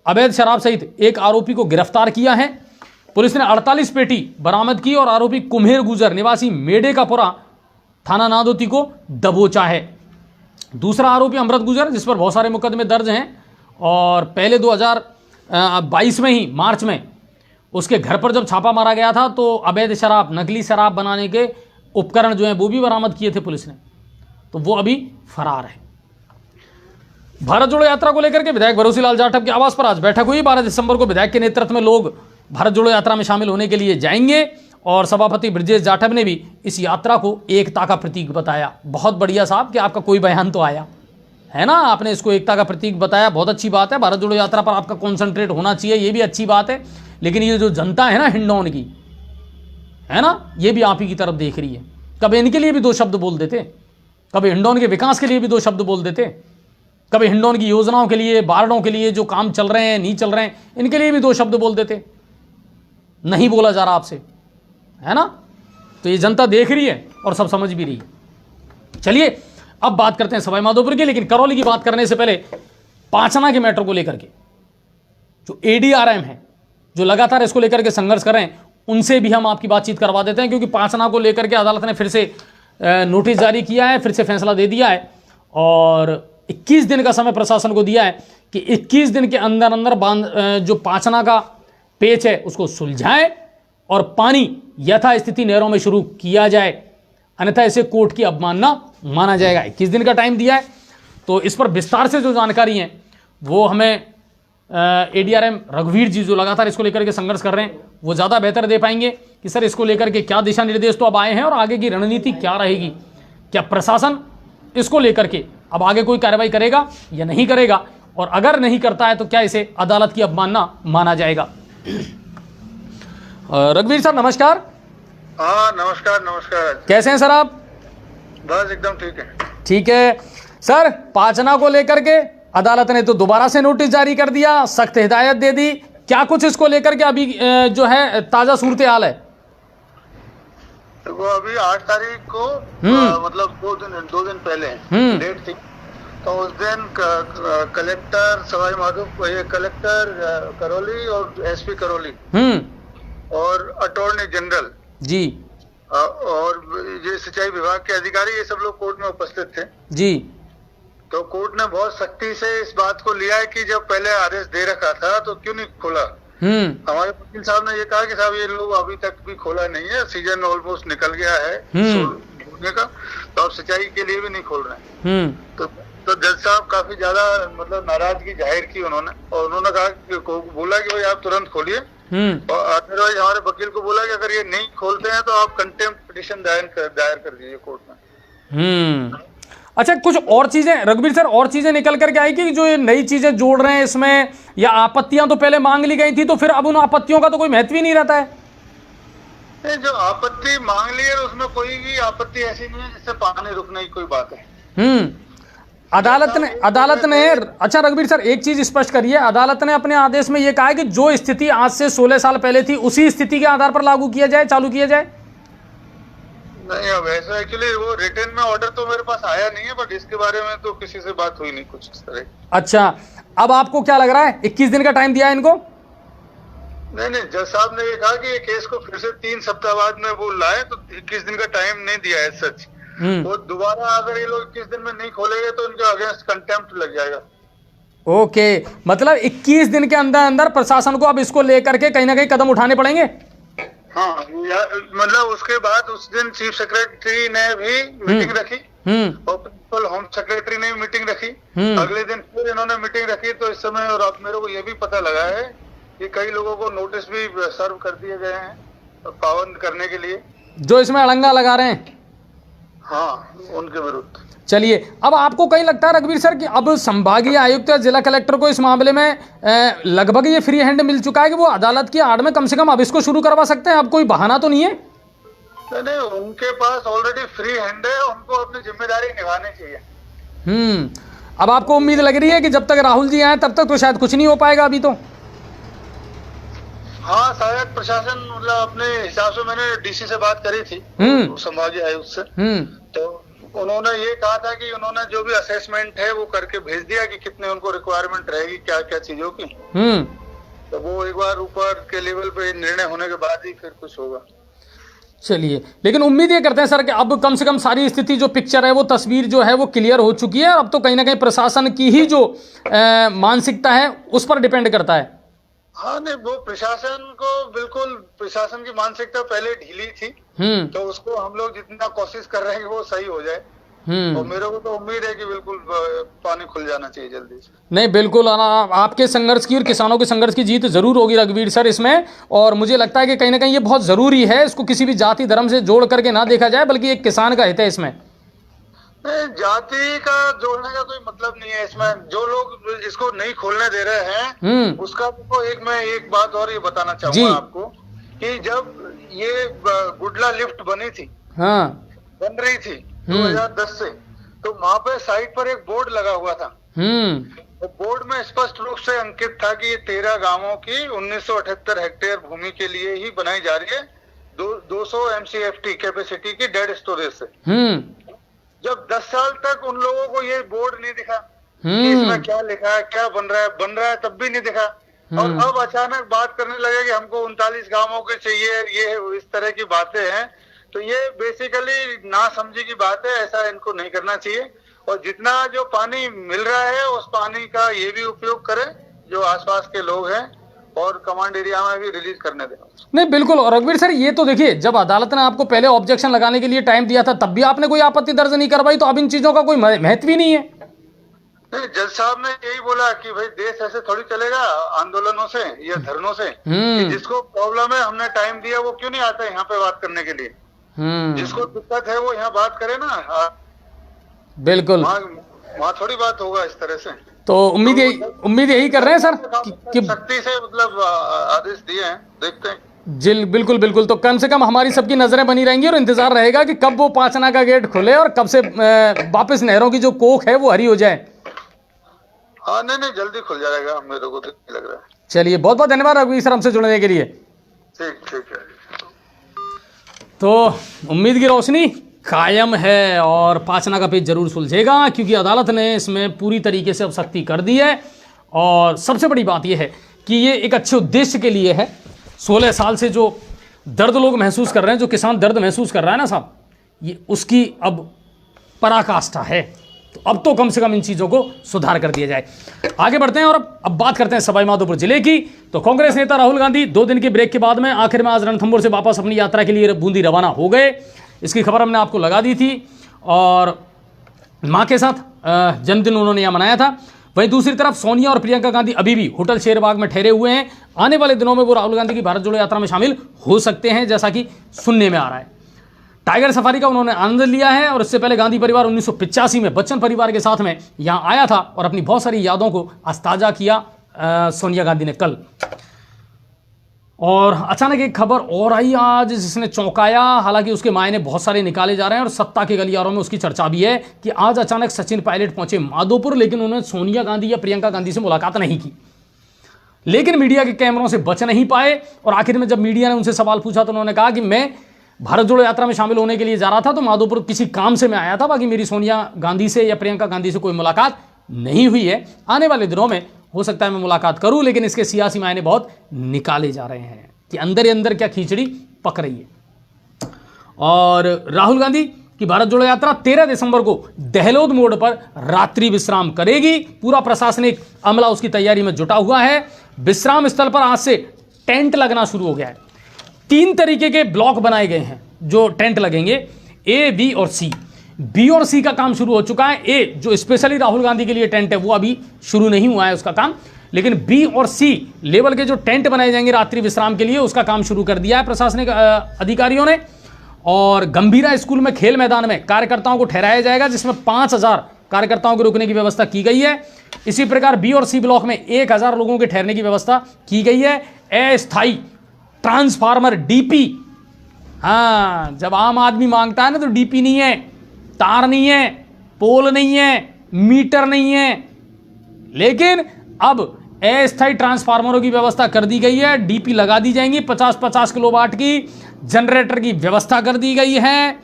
अवैध शराब सहित एक आरोपी को गिरफ्तार किया है। पुलिस ने 48 पेटी बरामद की और आरोपी कुम्हेर गुजर निवासी मेडे का पुरा थाना नादोती को दबोचा है। दूसरा आरोपी अमृत गुजर, जिस पर बहुत सारे मुकदमे दर्ज हैं और पहले 2022 में ही मार्च में उसके घर पर जब छापा मारा गया था तो अवैध शराब, नकली शराब बनाने के उपकरण जो हैं वो भी बरामद किए थे पुलिस ने, तो वो अभी फरार है। भारत जोड़ो यात्रा को लेकर के विधायक भरोसीलाल जाटव के आवास पर आज बैठक हुई। 12 दिसंबर को विधायक के नेतृत्व में लोग भारत जोड़ो यात्रा में शामिल होने के लिए जाएंगे और सभापति ब्रजेश जाटव ने भी इस यात्रा को एकता का प्रतीक बताया। बहुत बढ़िया साहब कि आपका कोई बयान तो आया है ना, आपने इसको एकता का प्रतीक बताया, बहुत अच्छी बात है। भारत जोड़ो यात्रा पर आपका कॉन्सेंट्रेट होना चाहिए, ये भी अच्छी बात है। लेकिन ये जो जनता है ना हिंडौन की, है ना, ये भी आप ही की तरफ देख रही है। कभी इनके लिए भी दो शब्द बोल देते, कभी हिंडौन के विकास के लिए भी दो शब्द बोल देते, कभी हिंडौन की योजनाओं के लिए, वार्डों के लिए जो काम चल रहे हैं नहीं चल रहे हैं इनके लिए भी दो शब्द बोल देते। नहीं बोला जा रहा आपसे, है ना। तो ये जनता देख रही है और सब समझ भी रही है। चलिए अब बात करते हैं सवाई माधोपुर की, लेकिन करौली की बात करने से पहले पाचना के मैटर को लेकर के जो एडीआरएम है, जो लगातार इसको लेकर के संघर्ष कर रहे हैं, उनसे भी हम आपकी बातचीत करवा देते हैं, क्योंकि पाचना को लेकर के अदालत ने फिर से नोटिस जारी किया है, फिर से फैसला दे दिया है और 21 दिन का समय प्रशासन को दिया है कि 21 दिन के अंदर अंदर बांध जो पाचना का पेच है उसको सुलझाए और पानी यथास्थिति नहरों में शुरू किया जाए, अन्यथा इसे कोर्ट की अवमानना माना जाएगा। 21 दिन का टाइम दिया है। तो इस पर विस्तार से जो जानकारी है वो हमें एडीआरएम रघुवीर जी जो लगातार इसको लेकर के संघर्ष कर रहे हैं वो ज़्यादा बेहतर दे पाएंगे कि सर इसको लेकर के क्या दिशा निर्देश तो अब आए हैं और आगे की रणनीति क्या रहेगी, क्या प्रशासन इसको लेकर के अब आगे कोई कार्रवाई करेगा या नहीं करेगा, और अगर नहीं करता है तो क्या इसे अदालत की अवमानना माना जाएगा। रघुवीर सर नमस्कार। हाँ नमस्कार। नमस्कार, कैसे हैं सर आप? बस एकदम ठीक है। ठीक है सर, पाचना को लेकर के अदालत ने तो दोबारा से नोटिस जारी कर दिया, सख्त हिदायत दे दी, क्या कुछ इसको लेकर के अभी जो है ताजा सूरत हाल है? वो अभी 8 तारीख को मतलब 2 दिन पहले डेट थी, तो उस दिन कलेक्टर सवाई माधोपुर, ये कलेक्टर करौली और एसपी करौली और अटॉर्नी जनरल जी और ये सिंचाई विभाग के अधिकारी, ये सब लोग कोर्ट में उपस्थित थे जी। तो कोर्ट ने बहुत सख्ती से इस बात को लिया है कि जब पहले आदेश दे रखा था तो क्यों नहीं खोला। हमारे वकील साहब ने ये कहा कि साहब ये लोग अभी तक भी खोला नहीं है, सीजन ऑलमोस्ट निकल गया है भूलने का, तो अब सिंचाई के लिए भी नहीं खोल रहे हैं। तो जज साहब काफी ज्यादा मतलब नाराजगी जाहिर की उन्होंने, और उन्होंने कहा कि बोला कि भाई आप तुरंत खोलिए, और अदरवाइज हमारे वकील को बोला कि अगर ये नहीं खोलते हैं तो आप कंटेम्प्ट पिटीशन दायर कर दीजिए कोर्ट में। अच्छा, कुछ और चीजें रघुवीर सर, और चीजें निकल करके आई कि जो ये नई चीजें जोड़ रहे हैं इसमें, या आपत्तियां तो पहले मांग ली गई थी तो फिर अब उन आपत्तियों का तो कोई महत्व ही नहीं रहता है। जो आपत्ति मांग ली है उसमें कोई भी आपत्ति ऐसी नहीं है जिससे पानी रुकने की कोई बात है। अदालत ने अच्छा रघुवीर सर एक चीज स्पष्ट करिए, अदालत ने अपने आदेश में यह कहा है कि जो स्थिति आज से 16 साल पहले थी उसी स्थिति के आधार पर लागू किया जाए, चालू किया जाए। नहीं, अब ऐसा एक्चुअली वो रिटर्न में ऑर्डर तो मेरे पास आया नहीं है, बट इसके बारे में तो किसी से बात हुई नहीं कुछ इस तरह। अच्छा, अब आपको क्या लग रहा है, 21 दिन का टाइम दिया है इनको? नहीं, जज साहब ने ये कहा कि ये केस को फिर से 3 सप्ताह बाद में वो लाए, तो 21 दिन का टाइम नहीं दिया है सच। वो दोबारा अगर ये लोग 21 दिन में नहीं खोलेंगे तो इनके अगेंस्ट कंटेम्प्ट लग जाएगा। ओके, मतलब 21 दिन के अंदर अंदर प्रशासन को अब इसको लेकर के कहीं ना कहीं कदम उठाने पड़ेंगे। हाँ, मतलब उसके बाद उस दिन चीफ सेक्रेटरी ने भी मीटिंग रखी और प्रिंसिपल होम सेक्रेटरी ने भी मीटिंग रखी। अगले दिन फिर इन्होंने मीटिंग रखी, तो इस समय और अब मेरे को ये भी पता लगा है कि कई लोगों को नोटिस भी सर्व कर दिए गए हैं पाबंद करने के लिए, जो इसमें अड़ंगा लगा रहे हैं। हाँ, उनके विरुद्ध। चलिए, अब आपको कहीं लगता है रघुवीर सर कि अब संभागीय आयुक्त या जिला कलेक्टर को इस मामले में लगभग ये फ्री हैंड मिल चुका है कि वो अदालत की आड़ में कम से कम अब इसको शुरू करवा सकते हैं? अब कोई बहाना तो नहीं है? नहीं, उनके पास ऑलरेडी फ्री हैंड है, उनको अपनी जिम्मेदारी निभानी चाहिए। अब आपको उम्मीद लग रही है कि जब तक राहुल जी आए तब तक तो शायद कुछ नहीं हो पाएगा अभी तो? हाँ, शायद प्रशासन मतलब अपने हिसाब से, मैंने डीसी से बात करी थी, संभागीय आयुक्त से, तो उन्होंने ये कहा था कि उन्होंने जो भी असेसमेंट है वो करके भेज दिया कि कितने उनको रिक्वायरमेंट रहेगी क्या क्या चीजों की। तो वो एक बार ऊपर के लेवल पे निर्णय होने के बाद ही फिर कुछ होगा। चलिए, लेकिन उम्मीद ये करते हैं सर कि अब कम से कम सारी स्थिति जो पिक्चर है, वो तस्वीर जो है वो क्लियर हो चुकी है। अब तो कहीं ना कहीं प्रशासन की ही जो मानसिकता है उस पर डिपेंड करता है। हाँ, नहीं, वो प्रशासन को बिल्कुल, प्रशासन की मानसिकता पहले ढीली थी, तो उसको हम लोग जितना कोशिश कर रहे हैं कि वो सही हो जाए। और मेरे को तो उम्मीद है कि बिल्कुल पानी खुल जाना चाहिए जल्दी से। नहीं, बिल्कुल आपके संघर्ष की और किसानों के संघर्ष की जीत जरूर होगी रघुवीर सर इसमें। और मुझे लगता है कि कहीं ना कहीं ये बहुत जरूरी है, इसको किसी भी जाति धर्म से जोड़ करके ना देखा जाए, बल्कि एक किसान का हित है इसमें। नहीं, जाति का जोड़ने का कोई मतलब नहीं है इसमें। जो लोग इसको नहीं खोलने दे रहे हैं उसका तो मैं एक बात और ये बताना चाहूंगा आपको कि जब ये गुडला लिफ्ट बनी थी, बन रही थी 2010 से, तो वहां पे साइड पर एक बोर्ड लगा हुआ था। तो बोर्ड में स्पष्ट रूप से अंकित था कि ये 13 गांवों की 1978 हेक्टेयर भूमि के लिए ही बनाई जा रही है, 200 MCFT कैपेसिटी की डेड स्टोरेज से। जब 10 साल तक उन लोगों को ये बोर्ड नहीं दिखा कि इसमें क्या लिखा है, क्या बन रहा है तब भी नहीं दिखा। और अब अचानक बात करने लगे कि हमको 39 गांवों के चाहिए, ये इस तरह की बातें हैं। तो ये बेसिकली ना समझी की बात है, ऐसा इनको नहीं करना चाहिए। और जितना जो पानी मिल रहा है उस पानी का ये भी उपयोग करें जो आसपास के लोग हैं, और कमांड एरिया में भी रिलीज करने दें। नहीं, बिल्कुल। और रघुवीर सर, ये तो देखिए, जब अदालत ने आपको पहले ऑब्जेक्शन लगाने के लिए टाइम दिया था तब भी आपने कोई आपत्ति दर्ज नहीं करवाई, तो अब इन चीजों का कोई महत्व ही नहीं है। नहीं, जज साहब ने यही बोला कि भाई देश ऐसे थोड़ी चलेगा आंदोलनों से या धरनों से, कि जिसको प्रॉब्लम है हमने टाइम दिया वो क्यों नहीं आता यहाँ पे बात करने के लिए। जिसको दिक्कत है वो यहाँ बात करे ना। बिल्कुल, वहाँ थोड़ी बात होगा इस तरह से। तो उम्मीद यही कर रहे हैं सर कि सख्ती से मतलब आदेश दिए हैं, देखते हैं। जी बिल्कुल बिल्कुल। तो कम से कम हमारी सबकी नजरें बनी रहेंगी और इंतजार रहेगा कि कब वो 5 आना का गेट खुले और कब से वापस नहरों की जो कोख है वो हरी हो जाए। हाँ, नहीं, जल्दी खुल जाएगा, मेरे को तो लग रहा है। चलिए, बहुत बहुत धन्यवाद रघुवीर सर हमसे जुड़ने के लिए। ठीक है। तो उम्मीद की रोशनी कायम है और 5 आना का पेज जरूर सुलझेगा, क्योंकि अदालत ने इसमें पूरी तरीके से अब सख्ती कर दी है। और सबसे बड़ी बात यह है कि ये एक अच्छे उद्देश्य के लिए है। 16 साल से जो दर्द लोग महसूस कर रहे हैं, जो किसान दर्द महसूस कर रहा है ना साहब, ये उसकी अब पराकाष्ठा है। तो अब तो कम से कम इन चीज़ों को सुधार कर दिया जाए। आगे बढ़ते हैं और अब बात करते हैं सवाईमाधोपुर जिले की। तो कांग्रेस नेता राहुल गांधी 2 दिन के ब्रेक के बाद में आखिर में आज रणथंभौर से वापस अपनी यात्रा के लिए बूंदी रवाना हो गए। इसकी खबर हमने आपको लगा दी थी और मां के साथ जन्मदिन उन्होंने यहाँ मनाया था। वहीं दूसरी तरफ सोनिया और प्रियंका गांधी अभी भी होटल शेरबाग में ठहरे हुए हैं। आने वाले दिनों में वो राहुल गांधी की भारत जोड़ो यात्रा में शामिल हो सकते हैं, जैसा कि सुनने में आ रहा है। टाइगर सफारी का उन्होंने आनंद लिया है और इससे पहले गांधी परिवार 1985 में बच्चन परिवार के साथ में यहाँ आया था और अपनी बहुत सारी यादों को आज ताज़ा किया सोनिया गांधी ने कल। और अचानक एक खबर और आई आज जिसने चौंकाया। हालांकि उसके मायने बहुत सारे निकाले जा रहे हैं और सत्ता के गलियारों में उसकी चर्चा भी है कि आज अचानक सचिन पायलट पहुंचे माधोपुर, लेकिन उन्होंने सोनिया गांधी या प्रियंका गांधी से मुलाकात नहीं की। लेकिन मीडिया के कैमरों से बच नहीं पाए और आखिर में जब मीडिया ने उनसे सवाल पूछा तो उन्होंने कहा कि मैं भारत जोड़ो यात्रा में शामिल होने के लिए जा रहा था, तो माधोपुर किसी काम से मैं आया था, बाकी मेरी सोनिया गांधी से या प्रियंका गांधी से कोई मुलाकात नहीं हुई है। आने वाले दिनों में हो सकता है मैं मुलाकात करूं, लेकिन इसके सियासी मायने बहुत निकाले जा रहे हैं कि अंदर ही अंदर क्या खिचड़ी पक रही है। और राहुल गांधी की भारत जोड़ो यात्रा 13 दिसंबर को दहलोद मोड़ पर रात्रि विश्राम करेगी। पूरा प्रशासनिक अमला उसकी तैयारी में जुटा हुआ है। विश्राम स्थल पर आज से टेंट लगना शुरू हो गया है। 3 तरीके के ब्लॉक बनाए गए हैं जो टेंट लगेंगे, ए, बी और सी। बी और सी का काम शुरू हो चुका है। ए जो स्पेशली राहुल गांधी के लिए टेंट है वो अभी शुरू नहीं हुआ है उसका काम, लेकिन बी और सी लेवल के जो टेंट बनाए जाएंगे रात्रि विश्राम के लिए, उसका काम शुरू कर दिया है प्रशासनिक अधिकारियों ने। और गंभीरा स्कूल में खेल मैदान में कार्यकर्ताओं को ठहराया जाएगा, जिसमें 5,000 कार्यकर्ताओं को रुकने की व्यवस्था की गई है। इसी प्रकार बी और सी ब्लॉक में 1,000 लोगों के ठहरने की व्यवस्था की गई है। अस्थायी ट्रांसफार्मर डीपी, हाँ, जब आम आदमी मांगता है ना तो डीपी नहीं है, तार नहीं है, पोल नहीं है, मीटर नहीं है, लेकिन अब अस्थायी ट्रांसफार्मरों की व्यवस्था कर दी गई है। डीपी लगा दी जाएंगी, 50-50 किलोवाट की जनरेटर की व्यवस्था कर दी गई है।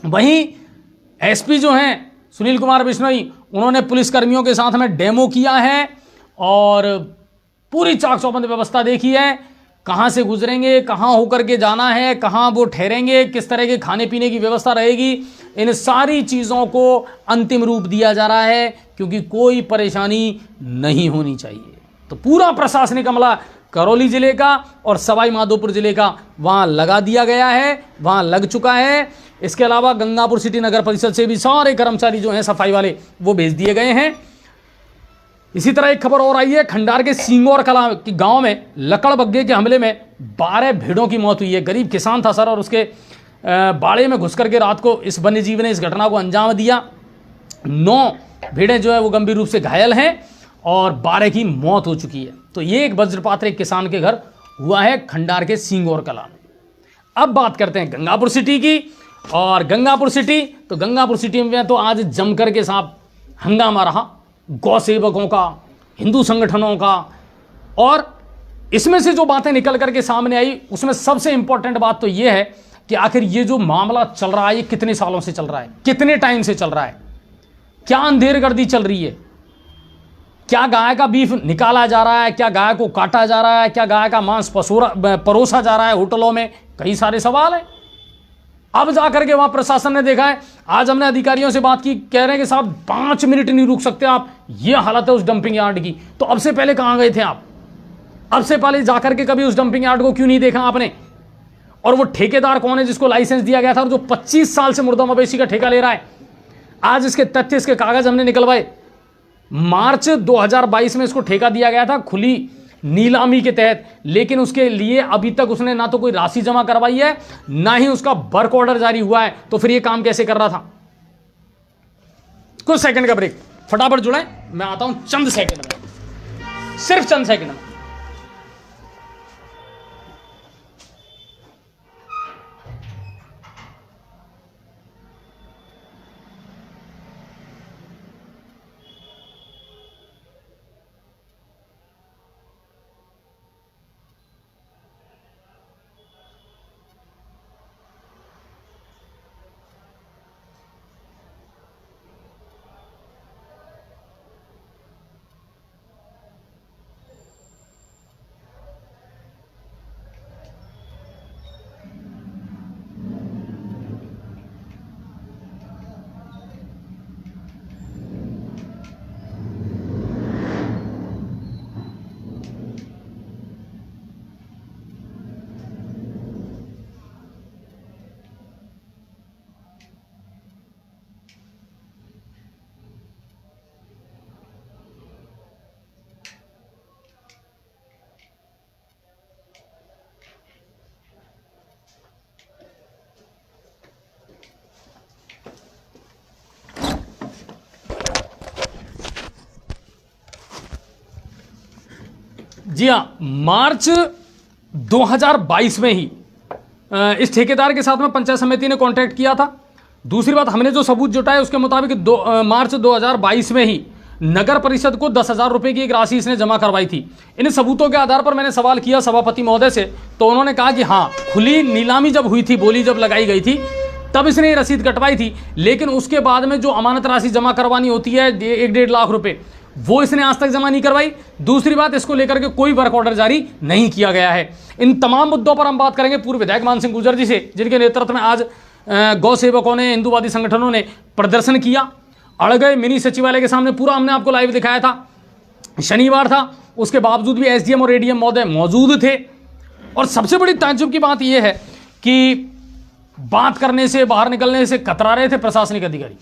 वहीं एसपी जो हैं सुनील कुमार बिश्नोई, उन्होंने पुलिसकर्मियों के साथ में डेमो किया है और पूरी चाक चौबंद व्यवस्था देखी है। कहाँ से गुजरेंगे, कहाँ होकर के जाना है, कहाँ वो ठहरेंगे, किस तरह के खाने पीने की व्यवस्था रहेगी, इन सारी चीज़ों को अंतिम रूप दिया जा रहा है, क्योंकि कोई परेशानी नहीं होनी चाहिए। तो पूरा प्रशासनिक अमला करौली जिले का और सवाई माधोपुर जिले का वहाँ लगा दिया गया है, वहाँ लग चुका है। इसके अलावा गंगापुर सिटी नगर परिषद से भी सारे कर्मचारी जो हैं सफाई वाले वो भेज दिए गए हैं। इसी तरह एक खबर और आई है, खंडार के सिंगौर कला के गांव में लकड़ बग्घे के हमले में 12 भेड़ों की मौत हुई है। गरीब किसान था सर, और उसके बाड़े में घुस करके रात को इस वन्यजीव ने इस घटना को अंजाम दिया। 9 भेड़ें जो है वो गंभीर रूप से घायल हैं और 12 की मौत हो चुकी है। तो ये एक वज्रपात एक किसान के घर हुआ है खंडार के सिंगौर कला में। अब बात करते हैं गंगापुर सिटी की। और गंगापुर सिटी, तो गंगापुर सिटी में तो आज जम करके साहब हंगामा रहा, गौ सेवकों का, हिंदू संगठनों का। और इसमें से जो बातें निकल करके सामने आई, उसमें सबसे इंपॉर्टेंट बात तो यह है कि आखिर ये जो मामला चल रहा है ये कितने सालों से चल रहा है, कितने टाइम से चल रहा है, क्या अंधेरगर्दी चल रही है, क्या गाय का बीफ निकाला जा रहा है, क्या गाय को काटा जा रहा है, क्या गाय का मांस परोसा जा रहा है होटलों में, कई सारे सवाल हैं। अब जाकर के वहां प्रशासन ने देखा है, आज हमने अधिकारियों से बात की, कह रहे हैं कि साहब 5 मिनट नहीं रुक सकते आप, ये हालत है उस डंपिंग यार्ड की। तो अब से पहले कहां गए थे आप? अब से पहले जाकर के कभी उस डंपिंग यार्ड को क्यों नहीं देखा आपने? और वो ठेकेदार कौन है जिसको लाइसेंस दिया गया था और जो 25 साल से मुर्दा मवेशी का ठेका ले रहा है? आज इसके तथ्य, इसके कागज हमने निकलवाए। मार्च 2022 में इसको ठेका दिया गया था खुली नीलामी के तहत, लेकिन उसके लिए अभी तक उसने ना तो कोई राशि जमा करवाई है, ना ही उसका वर्क ऑर्डर जारी हुआ है। तो फिर ये काम कैसे कर रहा था? कुछ सेकंड का ब्रेक, फटाफट जुड़े, मैं आता हूं चंद सेकंड में, सिर्फ चंद सेकंड में। जी हाँ, मार्च 2022 में ही इस ठेकेदार के साथ में पंचायत समिति ने कांटेक्ट किया था। दूसरी बात, हमने जो सबूत जुटाए उसके मुताबिक मार्च 2022 में ही नगर परिषद को 10,000 रुपए की एक राशि इसने जमा करवाई थी। इन सबूतों के आधार पर मैंने सवाल किया सभापति महोदय से, तो उन्होंने कहा कि हाँ, खुली नीलामी जब हुई थी, बोली जब लगाई गई थी, तब इसने ये रसीद कटवाई थी, लेकिन उसके बाद में जो अमानत राशि जमा करवानी होती है 1-1.5 लाख रुपए, वो इसने आज तक जमा नहीं करवाई। दूसरी बात, इसको लेकर के कोई वर्क ऑर्डर जारी नहीं किया गया है। इन तमाम मुद्दों पर हम बात करेंगे पूर्व विधायक मान सिंह गुर्जर जी से, जिनके नेतृत्व में आज गौ सेवकों ने, हिंदूवादी संगठनों ने प्रदर्शन किया। अड़गए मिनी सचिवालय के सामने पूरा हमने आपको लाइव दिखाया था। शनिवार था, उसके बावजूद भी एसडीएम और एडीएम महोदय मौजूद थे। और सबसे बड़ी ताज्जुब की बात यह है कि बात करने से, बाहर निकलने से कतरा रहे थे प्रशासनिक अधिकारी,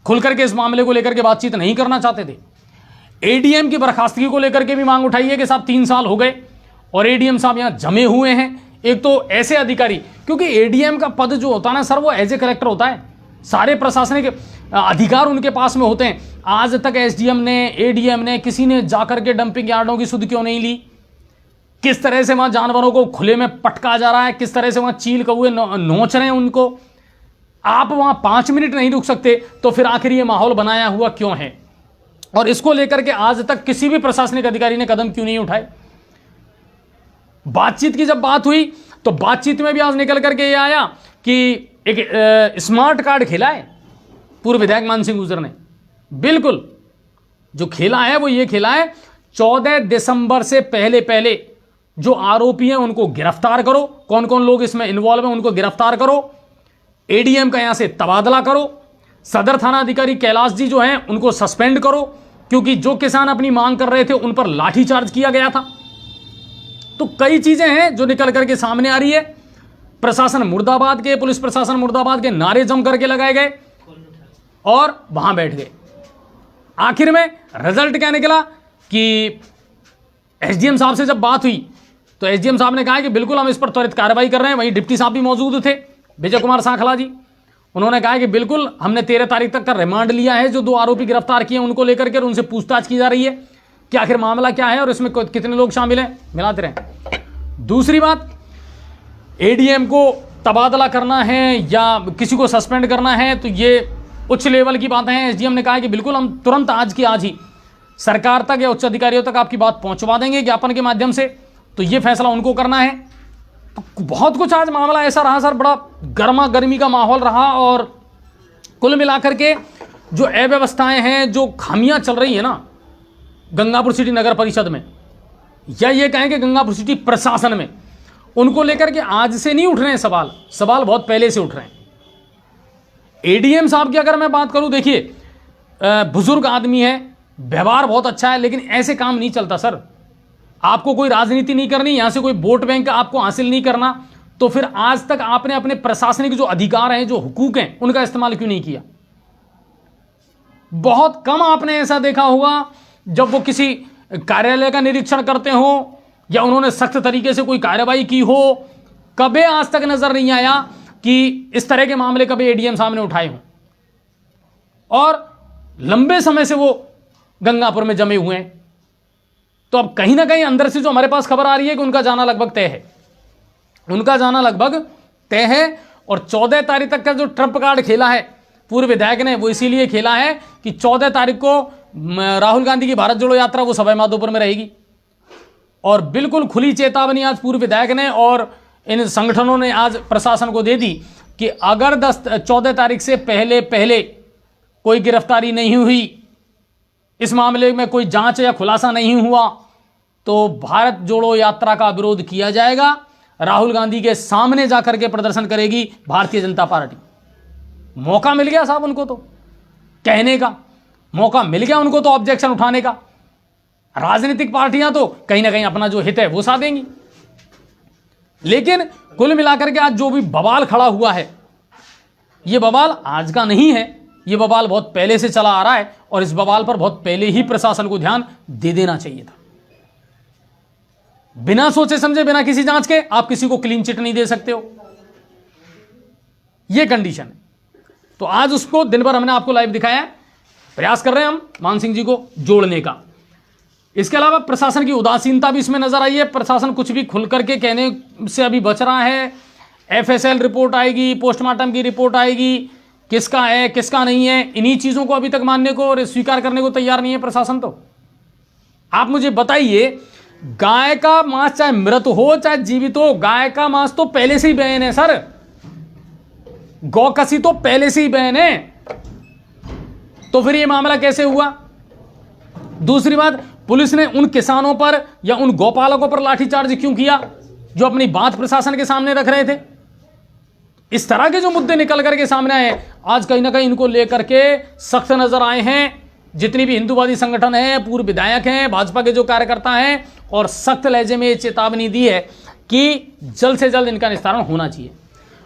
खुल करके इस मामले को लेकर के बातचीत नहीं करना चाहते थे। एडीएम की बर्खास्तगी को लेकर के भी मांग उठाई है कि साहब 3 साल हो गए और एडीएम साहब यहां जमे हुए हैं। एक तो ऐसे अधिकारी, क्योंकि एडीएम का पद जो होता है ना सर, वो एज ए कलेक्टर होता है, सारे प्रशासनिक अधिकार उनके पास में होते हैं। आज तक एसडीएम ने, एडीएम ने, किसी ने जाकर के डंपिंग यार्डों की सुध क्यों नहीं ली? किस तरह से वहां जानवरों को खुले में पटका जा रहा है, किस तरह से वहां चील कौए नोच रहे हैं उनको। आप वहां 5 मिनट नहीं रुक सकते, तो फिर आखिर ये माहौल बनाया हुआ क्यों है? और इसको लेकर के आज तक किसी भी प्रशासनिक अधिकारी ने कदम क्यों नहीं उठाए? बातचीत की जब बात हुई तो बातचीत में भी आज निकल करके ये आया कि एक स्मार्ट कार्ड खेला है पूर्व विधायक मान सिंह गुर्जर ने। बिल्कुल जो खेला है वो ये खेला है, 14 दिसंबर से पहले पहले जो आरोपी हैं उनको गिरफ्तार करो, कौन कौन लोग इसमें इन्वॉल्व हैं उनको गिरफ्तार करो, एडीएम का यहां से तबादला करो, सदर थाना अधिकारी कैलाश जी जो हैं उनको सस्पेंड करो, क्योंकि जो किसान अपनी मांग कर रहे थे उन पर लाठीचार्ज किया गया था। तो कई चीजें हैं जो निकल करके सामने आ रही है। प्रशासन मुर्दाबाद के, पुलिस प्रशासन मुर्दाबाद के नारे जम करके लगाए गए और वहां बैठ गए। आखिर में रिजल्ट क्या निकला कि एसडीएम साहब से जब बात हुई तो एसडीएम साहब ने कहा कि बिल्कुल हम इस पर त्वरित कार्रवाई कर रहे हैं। वहीं डिप्टी साहब भी मौजूद थे, विजय कुमार सांखला जी, उन्होंने कहा कि बिल्कुल हमने 13 तारीख तक का रिमांड लिया है, जो 2 आरोपी गिरफ्तार किए उनको लेकर के उनसे पूछताछ की जा रही है कि आखिर मामला क्या है और इसमें कितने लोग शामिल हैं, मिलाते रहें। दूसरी बात, एडीएम को तबादला करना है या किसी को सस्पेंड करना है तो ये उच्च लेवल की बातें हैं। एसडीएम ने कहा कि बिल्कुल हम तुरंत आज की आज ही सरकार तक या उच्च अधिकारियों तक आपकी बात पहुंचवा देंगे ज्ञापन के माध्यम से, तो ये फैसला उनको करना है। तो बहुत कुछ आज मामला ऐसा रहा सर, बड़ा गर्मा गर्मी का माहौल रहा और कुल मिलाकर के जो अव्यवस्थाएं हैं, जो खामियां चल रही है ना गंगापुर सिटी नगर परिषद में, या ये कहें कि गंगापुर सिटी प्रशासन में, उनको लेकर के आज से नहीं उठ रहे हैं सवाल बहुत पहले से उठ रहे हैं। एडीएम साहब की अगर मैं बात करूं, देखिए बुजुर्ग आदमी है, व्यवहार बहुत अच्छा है, लेकिन ऐसे काम नहीं चलता सर। आपको कोई राजनीति नहीं करनी, यहां से कोई वोट बैंक आपको हासिल नहीं करना, तो फिर आज तक आपने अपने प्रशासनिक जो अधिकार हैं, जो हुकूक हैं, उनका इस्तेमाल क्यों नहीं किया? बहुत कम आपने ऐसा देखा होगा जब वो किसी कार्यालय का निरीक्षण करते हो या उन्होंने सख्त तरीके से कोई कार्रवाई की हो। कभी आज तक नजर नहीं आया कि इस तरह के मामले कभी एडीएम सामने उठाए हों, और लंबे समय से वो गंगापुर में जमे हुए हैं। तो अब कहीं ना कहीं अंदर से जो हमारे पास खबर आ रही है कि उनका जाना लगभग तय है, उनका जाना लगभग तय है। और 14 तारीख तक का जो ट्रम्प कार्ड खेला है पूर्व विधायक ने, वो इसीलिए खेला है कि 14 तारीख को राहुल गांधी की भारत जोड़ो यात्रा वो सवाई माधोपुर में रहेगी। और बिल्कुल खुली चेतावनी आज पूर्व विधायक ने और इन संगठनों ने आज प्रशासन को दे दी कि अगर 14 तारीख से पहले पहले कोई गिरफ्तारी नहीं हुई, इस मामले में कोई जांच या खुलासा नहीं हुआ, तो भारत जोड़ो यात्रा का विरोध किया जाएगा। राहुल गांधी के सामने जाकर के प्रदर्शन करेगी भारतीय जनता पार्टी। मौका मिल गया साहब उनको, तो कहने का मौका मिल गया उनको, तो ऑब्जेक्शन उठाने का। राजनीतिक पार्टियां तो कहीं ना कहीं अपना जो हित है वो साधेंगी, लेकिन कुल मिलाकर के आज जो भी बवाल खड़ा हुआ है, ये बवाल आज का नहीं है, ये बवाल बहुत पहले से चला आ रहा है, और इस बवाल पर बहुत पहले ही प्रशासन को ध्यान दे देना चाहिए था। बिना सोचे समझे, बिना किसी जांच के आप किसी को क्लीन चिट नहीं दे सकते हो, ये कंडीशन है। तो आज उसको दिन भर हमने आपको लाइव दिखाया है, प्रयास कर रहे हैं हम मान सिंह जी को जोड़ने का। इसके अलावा प्रशासन की उदासीनता भी इसमें नजर आई है। प्रशासन कुछ भी खुल करके कहने से अभी बच रहा है। एफएसएल रिपोर्ट आएगी, पोस्टमार्टम की रिपोर्ट आएगी, किसका है किसका नहीं है, इन्हीं चीजों को अभी तक मानने को और स्वीकार करने को तैयार नहीं है प्रशासन। तो आप मुझे बताइए, गाय का मांस चाहे मृत हो चाहे जीवित हो, गाय का मांस तो पहले से ही बैन है सर, गौकसी तो पहले से ही बैन है, तो फिर ये मामला कैसे हुआ? दूसरी बात, पुलिस ने उन किसानों पर या उन गौपालकों पर लाठीचार्ज क्यों किया जो अपनी बात प्रशासन के सामने रख रहे थे? इस तरह के जो मुद्दे निकल करके सामने आए, आज कहीं ना कहीं इनको लेकर के सख्त नजर आए हैं जितनी भी हिंदूवादी संगठन है, पूर्व विधायक हैं, भाजपा के जो कार्यकर्ता हैं, और सख्त लहजे में चेतावनी दी है कि जल्द से जल्द इनका निस्तारण होना चाहिए।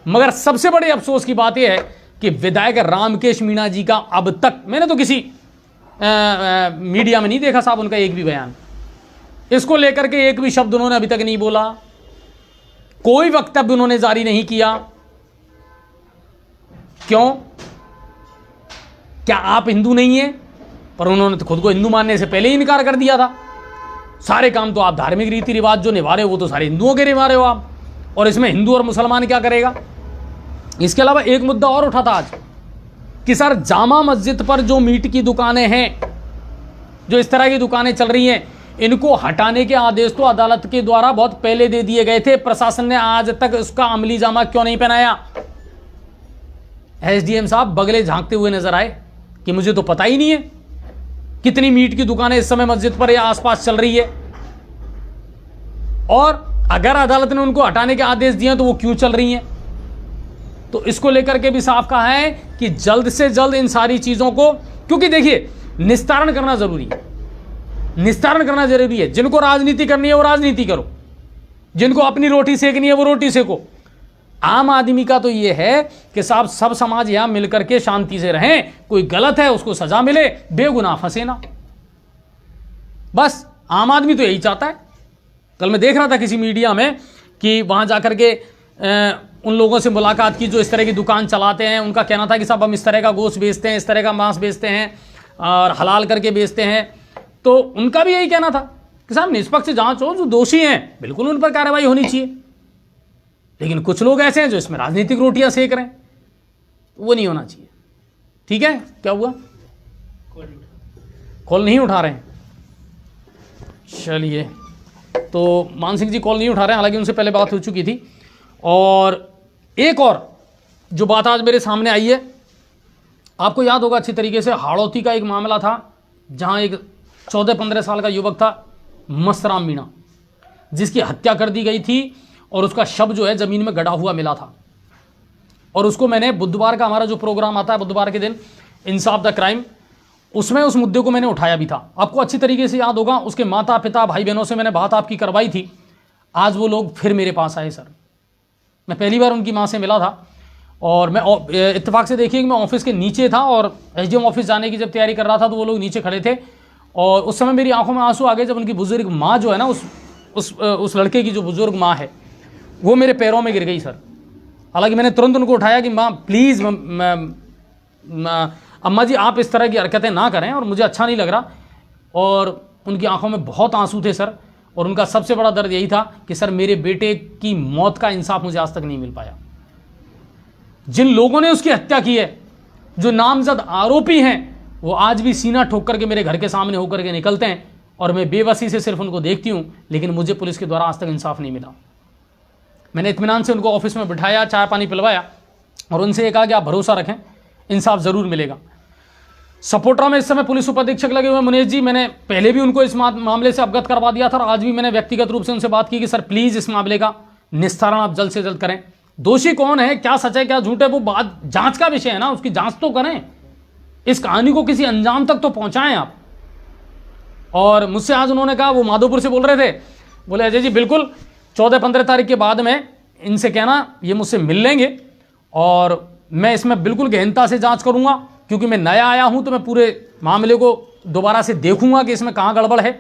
मगर सबसे बड़े अफसोस की बात यह है कि विधायक रामकेश मीणा जी का अब तक, मैंने तो किसी मीडिया में नहीं देखा साहब उनका एक भी बयान। इसको लेकर के एक भी शब्द उन्होंने अभी तक नहीं बोला, कोई वक्तव्य उन्होंने जारी नहीं किया। क्यों? क्या आप हिंदू नहीं है? पर उन्होंने तो खुद को हिंदू मानने से पहले ही इनकार कर दिया था। सारे काम तो आप धार्मिक रीति रिवाज जो निभा रहे हो वो तो सारे हिंदुओं के निभा रहे हो आप, और इसमें हिंदू और मुसलमान क्या करेगा? इसके अलावा एक मुद्दा और उठा था आज कि सर जामा मस्जिद पर जो मीट की दुकानें हैं, जो इस तरह की दुकानें चल रही हैं, इनको हटाने के आदेश तो अदालत के द्वारा बहुत पहले दे दिए गए थे, प्रशासन ने आज तक उसका अमली जामा क्यों नहीं पहनाया? एसडीएम साहब बगले झांकते हुए नजर आए कि मुझे तो पता ही नहीं है कितनी मीट की दुकानें इस समय मस्जिद पर या आसपास चल रही है, और अगर अदालत ने उनको हटाने के आदेश दिए तो वो क्यों चल रही हैं? तो इसको लेकर के भी साफ कहा है कि जल्द से जल्द इन सारी चीजों को, क्योंकि देखिए निस्तारण करना जरूरी है, निस्तारण करना जरूरी है। जिनको राजनीति करनी है वो राजनीति करो, जिनको अपनी रोटी सेकनी है वो रोटी सेको। आम आदमी का तो ये है कि साहब सब समाज यहां मिलकर के शांति से रहें, कोई गलत है उसको सजा मिले, बेगुनाह फंसे ना, बस आम आदमी तो यही चाहता है। कल मैं देख रहा था किसी मीडिया में कि वहां जाकर के उन लोगों से मुलाकात की जो इस तरह की दुकान चलाते हैं। उनका कहना था कि साहब हम इस तरह का गोश्त बेचते हैं, इस तरह का मांस बेचते हैं और हलाल करके बेचते हैं। तो उनका भी यही कहना था कि साहब निष्पक्ष जांच हो, जो दोषी हैं बिल्कुल उन पर कार्रवाई होनी चाहिए। लेकिन कुछ लोग ऐसे हैं जो इसमें राजनीतिक रोटियां सेक रहे हैं, वो नहीं होना चाहिए। ठीक है, क्या हुआ? कॉल नहीं उठा रहे हैं, चलिए। तो मान सिंह जी कॉल नहीं उठा रहे हैं, हालांकि उनसे पहले बात हो चुकी थी। और एक और जो बात आज मेरे सामने आई है, आपको याद होगा अच्छी तरीके से, हाड़ौती का एक मामला था जहां एक 14-15 साल का युवक था मस्तराम मीणा, जिसकी हत्या कर दी गई थी और उसका शव जो है ज़मीन में गड़ा हुआ मिला था। और उसको मैंने बुधवार का हमारा जो प्रोग्राम आता है बुधवार के दिन, इंसाफ द क्राइम, उसमें उस मुद्दे को मैंने उठाया भी था। आपको अच्छी तरीके से याद होगा, उसके माता पिता भाई बहनों से मैंने बात आपकी करवाई थी। आज वो लोग फिर मेरे पास आए। सर मैं पहली बार उनकी माँ से मिला था और मैं इत्तेफाक से देखिए कि मैं ऑफिस के नीचे था और एसडीएम ऑफिस जाने की जब तैयारी कर रहा था तो वो लोग नीचे खड़े थे और उस समय मेरी आंखों में आंसू आ गए जब उनकी बुजुर्ग माँ जो है ना, उस लड़के की जो बुजुर्ग माँ है, वो मेरे पैरों में गिर गई। सर हालांकि मैंने तुरंत उनको उठाया कि माँ प्लीज़, अम्मा जी आप इस तरह की हरकतें ना करें और मुझे अच्छा नहीं लग रहा। और उनकी आंखों में बहुत आंसू थे सर, और उनका सबसे बड़ा दर्द यही था कि सर मेरे बेटे की मौत का इंसाफ मुझे आज तक नहीं मिल पाया। जिन लोगों ने उसकी हत्या की है, जो नामजद आरोपी हैं, वो आज भी सीना ठोक करके मेरे घर के सामने होकर के निकलते हैं और मैं बेबसी से सिर्फ उनको देखती हूँ, लेकिन मुझे पुलिस के द्वारा आज तक इंसाफ नहीं मिला। मैंने इत्मीनान से उनको ऑफिस में बिठाया, चाय पानी पिलवाया और उनसे ये कहा कि आप भरोसा रखें, इंसाफ ज़रूर मिलेगा। सपोर्टा में इस समय पुलिस उपाधीक्षक लगे हुए मुनीश जी, मैंने पहले भी उनको इस मामले से अवगत करवा दिया था और आज भी मैंने व्यक्तिगत रूप से उनसे बात की कि सर प्लीज़ इस मामले का निस्तारण आप जल्द से जल्द करें। दोषी कौन है, क्या सच है क्या झूठ है, वो बात जांच का विषय है ना, उसकी जांच तो करें, इस कहानी को किसी अंजाम तक तो पहुंचाएं आप। और मुझसे आज उन्होंने कहा, वो माधोपुर से बोल रहे थे, बोले अजय जी बिल्कुल 14-15 तारीख के बाद में इनसे कहना ये मुझसे मिल लेंगे और मैं इसमें बिल्कुल गहनता से जांच करूंगा, क्योंकि मैं नया आया हूं तो मैं पूरे मामले को दोबारा से देखूंगा कि इसमें कहाँ गड़बड़ है,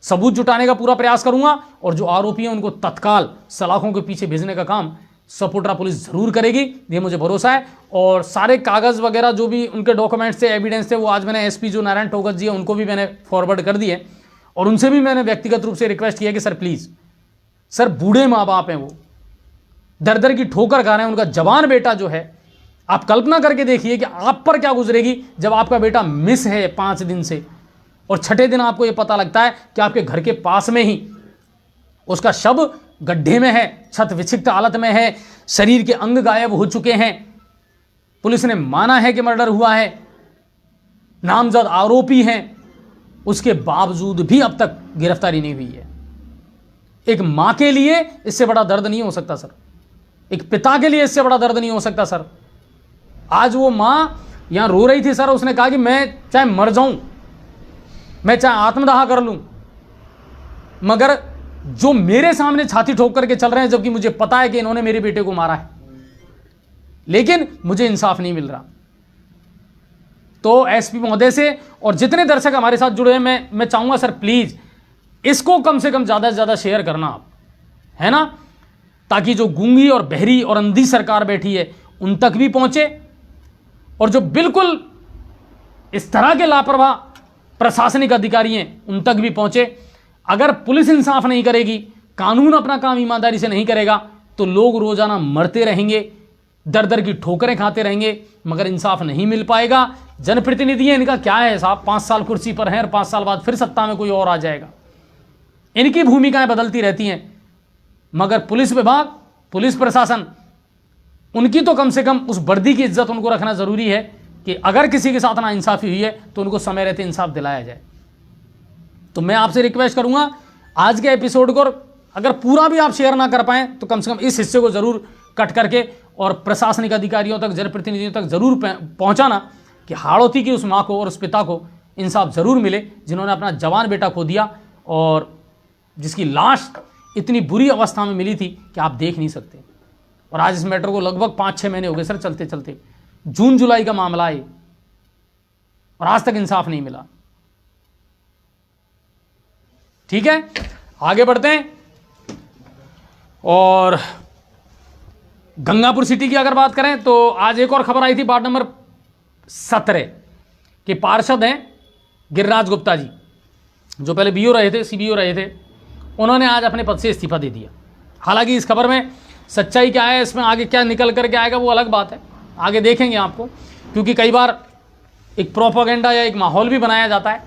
सबूत जुटाने का पूरा प्रयास करूंगा और जो आरोपी हैं उनको तत्काल सलाखों के पीछे भेजने का काम सपोर्टा पुलिस ज़रूर करेगी, ये मुझे भरोसा है। और सारे कागज़ वगैरह जो भी उनके डॉक्यूमेंट्स थे, एविडेंस थे, वो आज मैंने एसपी जो नारायण टोगत जी है उनको भी मैंने फॉरवर्ड कर दिए और उनसे भी मैंने व्यक्तिगत रूप से रिक्वेस्ट किया कि सर प्लीज़, सर बूढ़े माँ बाप हैं, वो दर दर की ठोकर खा रहे हैं, उनका जवान बेटा जो है, आप कल्पना करके देखिए कि आप पर क्या गुजरेगी जब आपका बेटा मिस है 5 दिन से और 6ठे दिन आपको ये पता लगता है कि आपके घर के पास में ही उसका शव गड्ढे में है, छत विक्षिप्त हालत में है, शरीर के अंग गायब हो चुके हैं, पुलिस ने माना है कि मर्डर हुआ है, नामजद आरोपी हैं, उसके बावजूद भी अब तक गिरफ्तारी नहीं हुई है। एक मां के लिए इससे बड़ा दर्द नहीं हो सकता सर, एक पिता के लिए इससे बड़ा दर्द नहीं हो सकता सर। आज वो मां यहां रो रही थी सर, उसने कहा कि मैं चाहे मर जाऊं, मैं चाहे आत्मदाह कर लूं, मगर जो मेरे सामने छाती ठोक करके चल रहे हैं, जबकि मुझे पता है कि इन्होंने मेरे बेटे को मारा है, लेकिन मुझे इंसाफ नहीं मिल रहा। तो एसपी महोदय से और जितने दर्शक हमारे साथ जुड़े हैं, मैं चाहूंगा सर प्लीज इसको कम से कम ज़्यादा से ज़्यादा शेयर करना आप, है ना, ताकि जो गूंगी और बहरी और अंधी सरकार बैठी है उन तक भी पहुंचे, और जो बिल्कुल इस तरह के लापरवाह प्रशासनिक अधिकारी हैं उन तक भी पहुंचे। अगर पुलिस इंसाफ नहीं करेगी, कानून अपना काम ईमानदारी से नहीं करेगा, तो लोग रोजाना मरते रहेंगे, दर दर की ठोकरें खाते रहेंगे, मगर इंसाफ नहीं मिल पाएगा। जनप्रतिनिधि हैं, इनका क्या है साहब, 5 साल कुर्सी पर हैं और 5 साल बाद फिर सत्ता में कोई और आ जाएगा। इनकी भूमिकाएं बदलती रहती हैं, मगर पुलिस विभाग, पुलिस प्रशासन, उनकी तो कम से कम उस वर्दी की इज्जत उनको रखना जरूरी है कि अगर किसी के साथ नाइंसाफी हुई है तो उनको समय रहते इंसाफ दिलाया जाए। तो मैं आपसे रिक्वेस्ट करूंगा, आज के एपिसोड को अगर पूरा भी आप शेयर ना कर पाएं तो कम से कम इस हिस्से को जरूर कट करके और प्रशासनिक अधिकारियों तक, जनप्रतिनिधियों तक जरूर पहुंचाना कि हाड़ौती की उस माँ को और उस पिता को इंसाफ जरूर मिले, जिन्होंने अपना जवान बेटा खो दिया और जिसकी लाश इतनी बुरी अवस्था में मिली थी कि आप देख नहीं सकते। और आज इस मैटर को लगभग 5-6 महीने हो गए सर चलते चलते, जून जुलाई का मामला है और आज तक इंसाफ नहीं मिला। ठीक है, आगे बढ़ते हैं। और गंगापुर सिटी की अगर बात करें तो आज एक और खबर आई थी, वार्ड नंबर 17 के पार्षद हैं गिरिराज गुप्ता जी, जो पहले बीओ रहे थे, सीबीओ रहे थे, उन्होंने आज अपने पद से इस्तीफा दे दिया। हालांकि इस खबर में सच्चाई क्या है, इसमें आगे क्या निकल करके आएगा वो अलग बात है, आगे देखेंगे आपको, क्योंकि कई बार एक प्रोपेगेंडा या एक माहौल भी बनाया जाता है।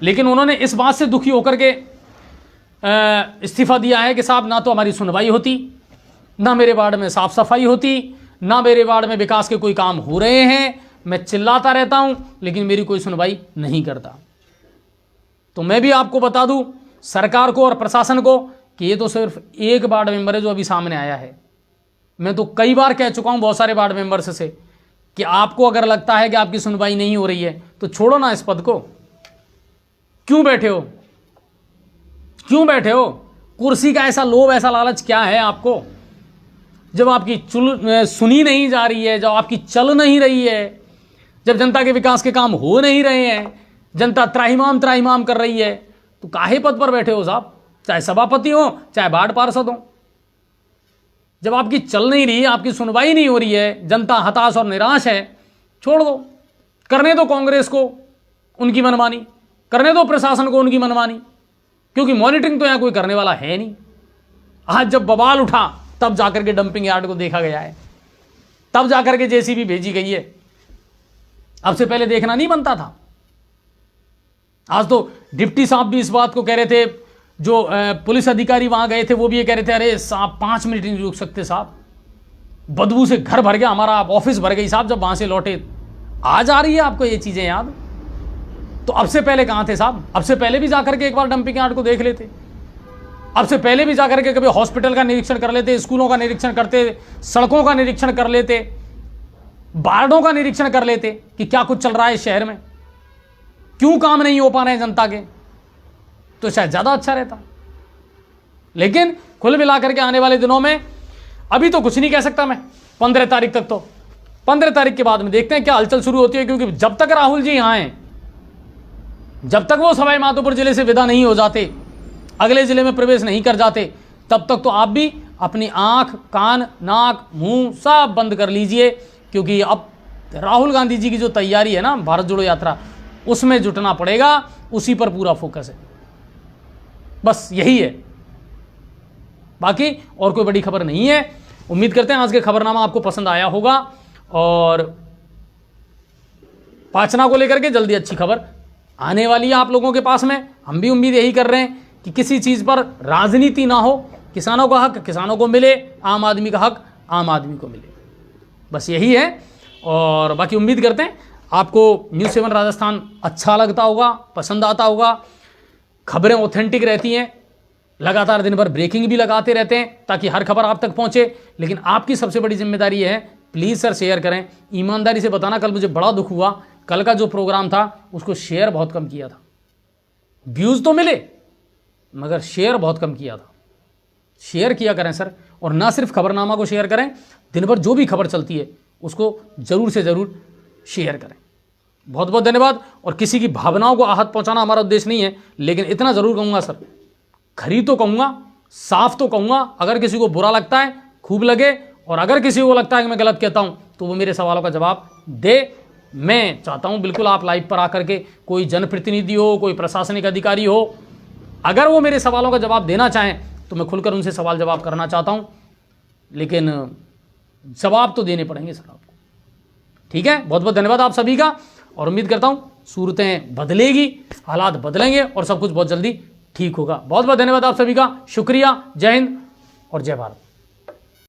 लेकिन उन्होंने इस बात से दुखी होकर के इस्तीफा दिया है कि साहब ना तो हमारी सुनवाई होती, ना मेरे वार्ड में साफ सफाई होती, ना मेरे वार्ड में विकास के कोई काम हो रहे हैं, मैं चिल्लाता रहता हूं लेकिन मेरी कोई सुनवाई नहीं करता। तो मैं भी आपको बता दूं सरकार को और प्रशासन को कि ये तो सिर्फ एक वार्ड मेंबर है जो अभी सामने आया है। मैं तो कई बार कह चुका हूं बहुत सारे वार्ड मेंबर्स से कि आपको अगर लगता है कि आपकी सुनवाई नहीं हो रही है तो छोड़ो ना इस पद को, क्यों बैठे हो, क्यों बैठे हो? कुर्सी का ऐसा लोभ, ऐसा लालच क्या है आपको? जब आपकी सुनी नहीं जा रही है, जब आपकी चल नहीं रही है, जब जनता के विकास के काम हो नहीं रहे हैं, जनता त्राहिमाम त्राहिमाम कर रही है, तो काहे पद पर बैठे हो साहब? चाहे सभापति हो, चाहे वार्ड पार्षद हो। जब आपकी चल नहीं रही, आपकी सुनवाई नहीं हो रही है, जनता हताश और निराश है, छोड़ दो। करने दो कांग्रेस को उनकी मनमानी, करने दो प्रशासन को उनकी मनमानी, क्योंकि मॉनिटरिंग तो यहां कोई करने वाला है नहीं। आज जब बवाल उठा तब जाकर के डंपिंग यार्ड को देखा गया है, तब जाकर के जेसीबी भेजी गई है। अब से पहले देखना नहीं बनता था। आज तो डिप्टी साहब भी इस बात को कह रहे थे, जो पुलिस अधिकारी वहां गए थे वो भी ये कह रहे थे, अरे साहब 5 मिनट नहीं रुक सकते साहब, बदबू से घर भर गया, हमारा ऑफिस भर गई साहब जब वहां से लौटे। आज आ रही है आपको ये चीजें याद? तो अब से पहले कहां थे साहब? अब से पहले भी जाकर के एक बार डंपिंग यार्ड को देख लेते, अब से पहले भी जाकर के कभी हॉस्पिटल का निरीक्षण कर लेते, स्कूलों का निरीक्षण करते, सड़कों का निरीक्षण कर लेते, वार्डों का निरीक्षण कर लेते कि क्या कुछ चल रहा है इस शहर में, क्यों काम नहीं हो पा रहे हैं जनता के, तो शायद ज्यादा अच्छा रहता। लेकिन कुल मिलाकर के आने वाले दिनों में अभी तो कुछ नहीं कह सकता मैं, 15 तारीख तक, तो 15 तारीख के बाद में देखते हैं क्या हलचल शुरू होती है। क्योंकि जब तक राहुल जी यहां हैं, जब तक वो सवाई माधोपुर जिले से विदा नहीं हो जाते, अगले जिले में प्रवेश नहीं कर जाते, तब तक तो आप भी अपनी आंख, कान, नाक, मुंह सब बंद कर लीजिए, क्योंकि अब राहुल गांधी जी की जो तैयारी है ना भारत जोड़ो यात्रा, उसमें जुटना पड़ेगा, उसी पर पूरा फोकस है, बस यही है। बाकी और कोई बड़ी खबर नहीं है। उम्मीद करते हैं आज के खबरनामा आपको पसंद आया होगा और पाचना को लेकर के जल्दी अच्छी खबर आने वाली है आप लोगों के पास में। हम भी उम्मीद यही कर रहे हैं कि किसी चीज पर राजनीति ना हो, किसानों का हक किसानों को मिले, आम आदमी का हक आम आदमी को मिले, बस यही है। और बाकी उम्मीद करते हैं आपको न्यूज़ 7 राजस्थान अच्छा लगता होगा, पसंद आता होगा। खबरें ऑथेंटिक रहती हैं, लगातार दिन भर ब्रेकिंग भी लगाते रहते हैं ताकि हर खबर आप तक पहुंचे। लेकिन आपकी सबसे बड़ी जिम्मेदारी है, प्लीज़ सर शेयर करें, ईमानदारी से बताना। कल मुझे बड़ा दुख हुआ, कल का जो प्रोग्राम था उसको शेयर बहुत कम किया था, व्यूज़ तो मिले मगर शेयर बहुत कम किया था। शेयर किया करें सर, और ना सिर्फ खबरनामा को शेयर करें, दिन भर जो भी खबर चलती है उसको ज़रूर से ज़रूर शेयर करें। बहुत बहुत धन्यवाद। और किसी की भावनाओं को आहत पहुंचाना हमारा उद्देश्य नहीं है, लेकिन इतना ज़रूर कहूँगा सर, खरी तो कहूँगा, साफ तो कहूँगा। अगर किसी को बुरा लगता है खूब लगे, और अगर किसी को लगता है कि मैं गलत कहता हूँ तो वो मेरे सवालों का जवाब दे। मैं चाहता हूँ बिल्कुल आप लाइव पर आकर के, कोई जनप्रतिनिधि हो, कोई प्रशासनिक अधिकारी हो, अगर वो मेरे सवालों का जवाब देना चाहें तो मैं खुलकर उनसे सवाल जवाब करना चाहता हूँ, लेकिन जवाब तो देने पड़ेंगे सर आपको। ठीक है, बहुत बहुत धन्यवाद आप सभी का, और उम्मीद करता हूँ सूरतें बदलेगी, हालात बदलेंगे और सब कुछ बहुत जल्दी ठीक होगा। बहुत बहुत धन्यवाद आप सभी का, शुक्रिया, जय हिंद और जय भारत।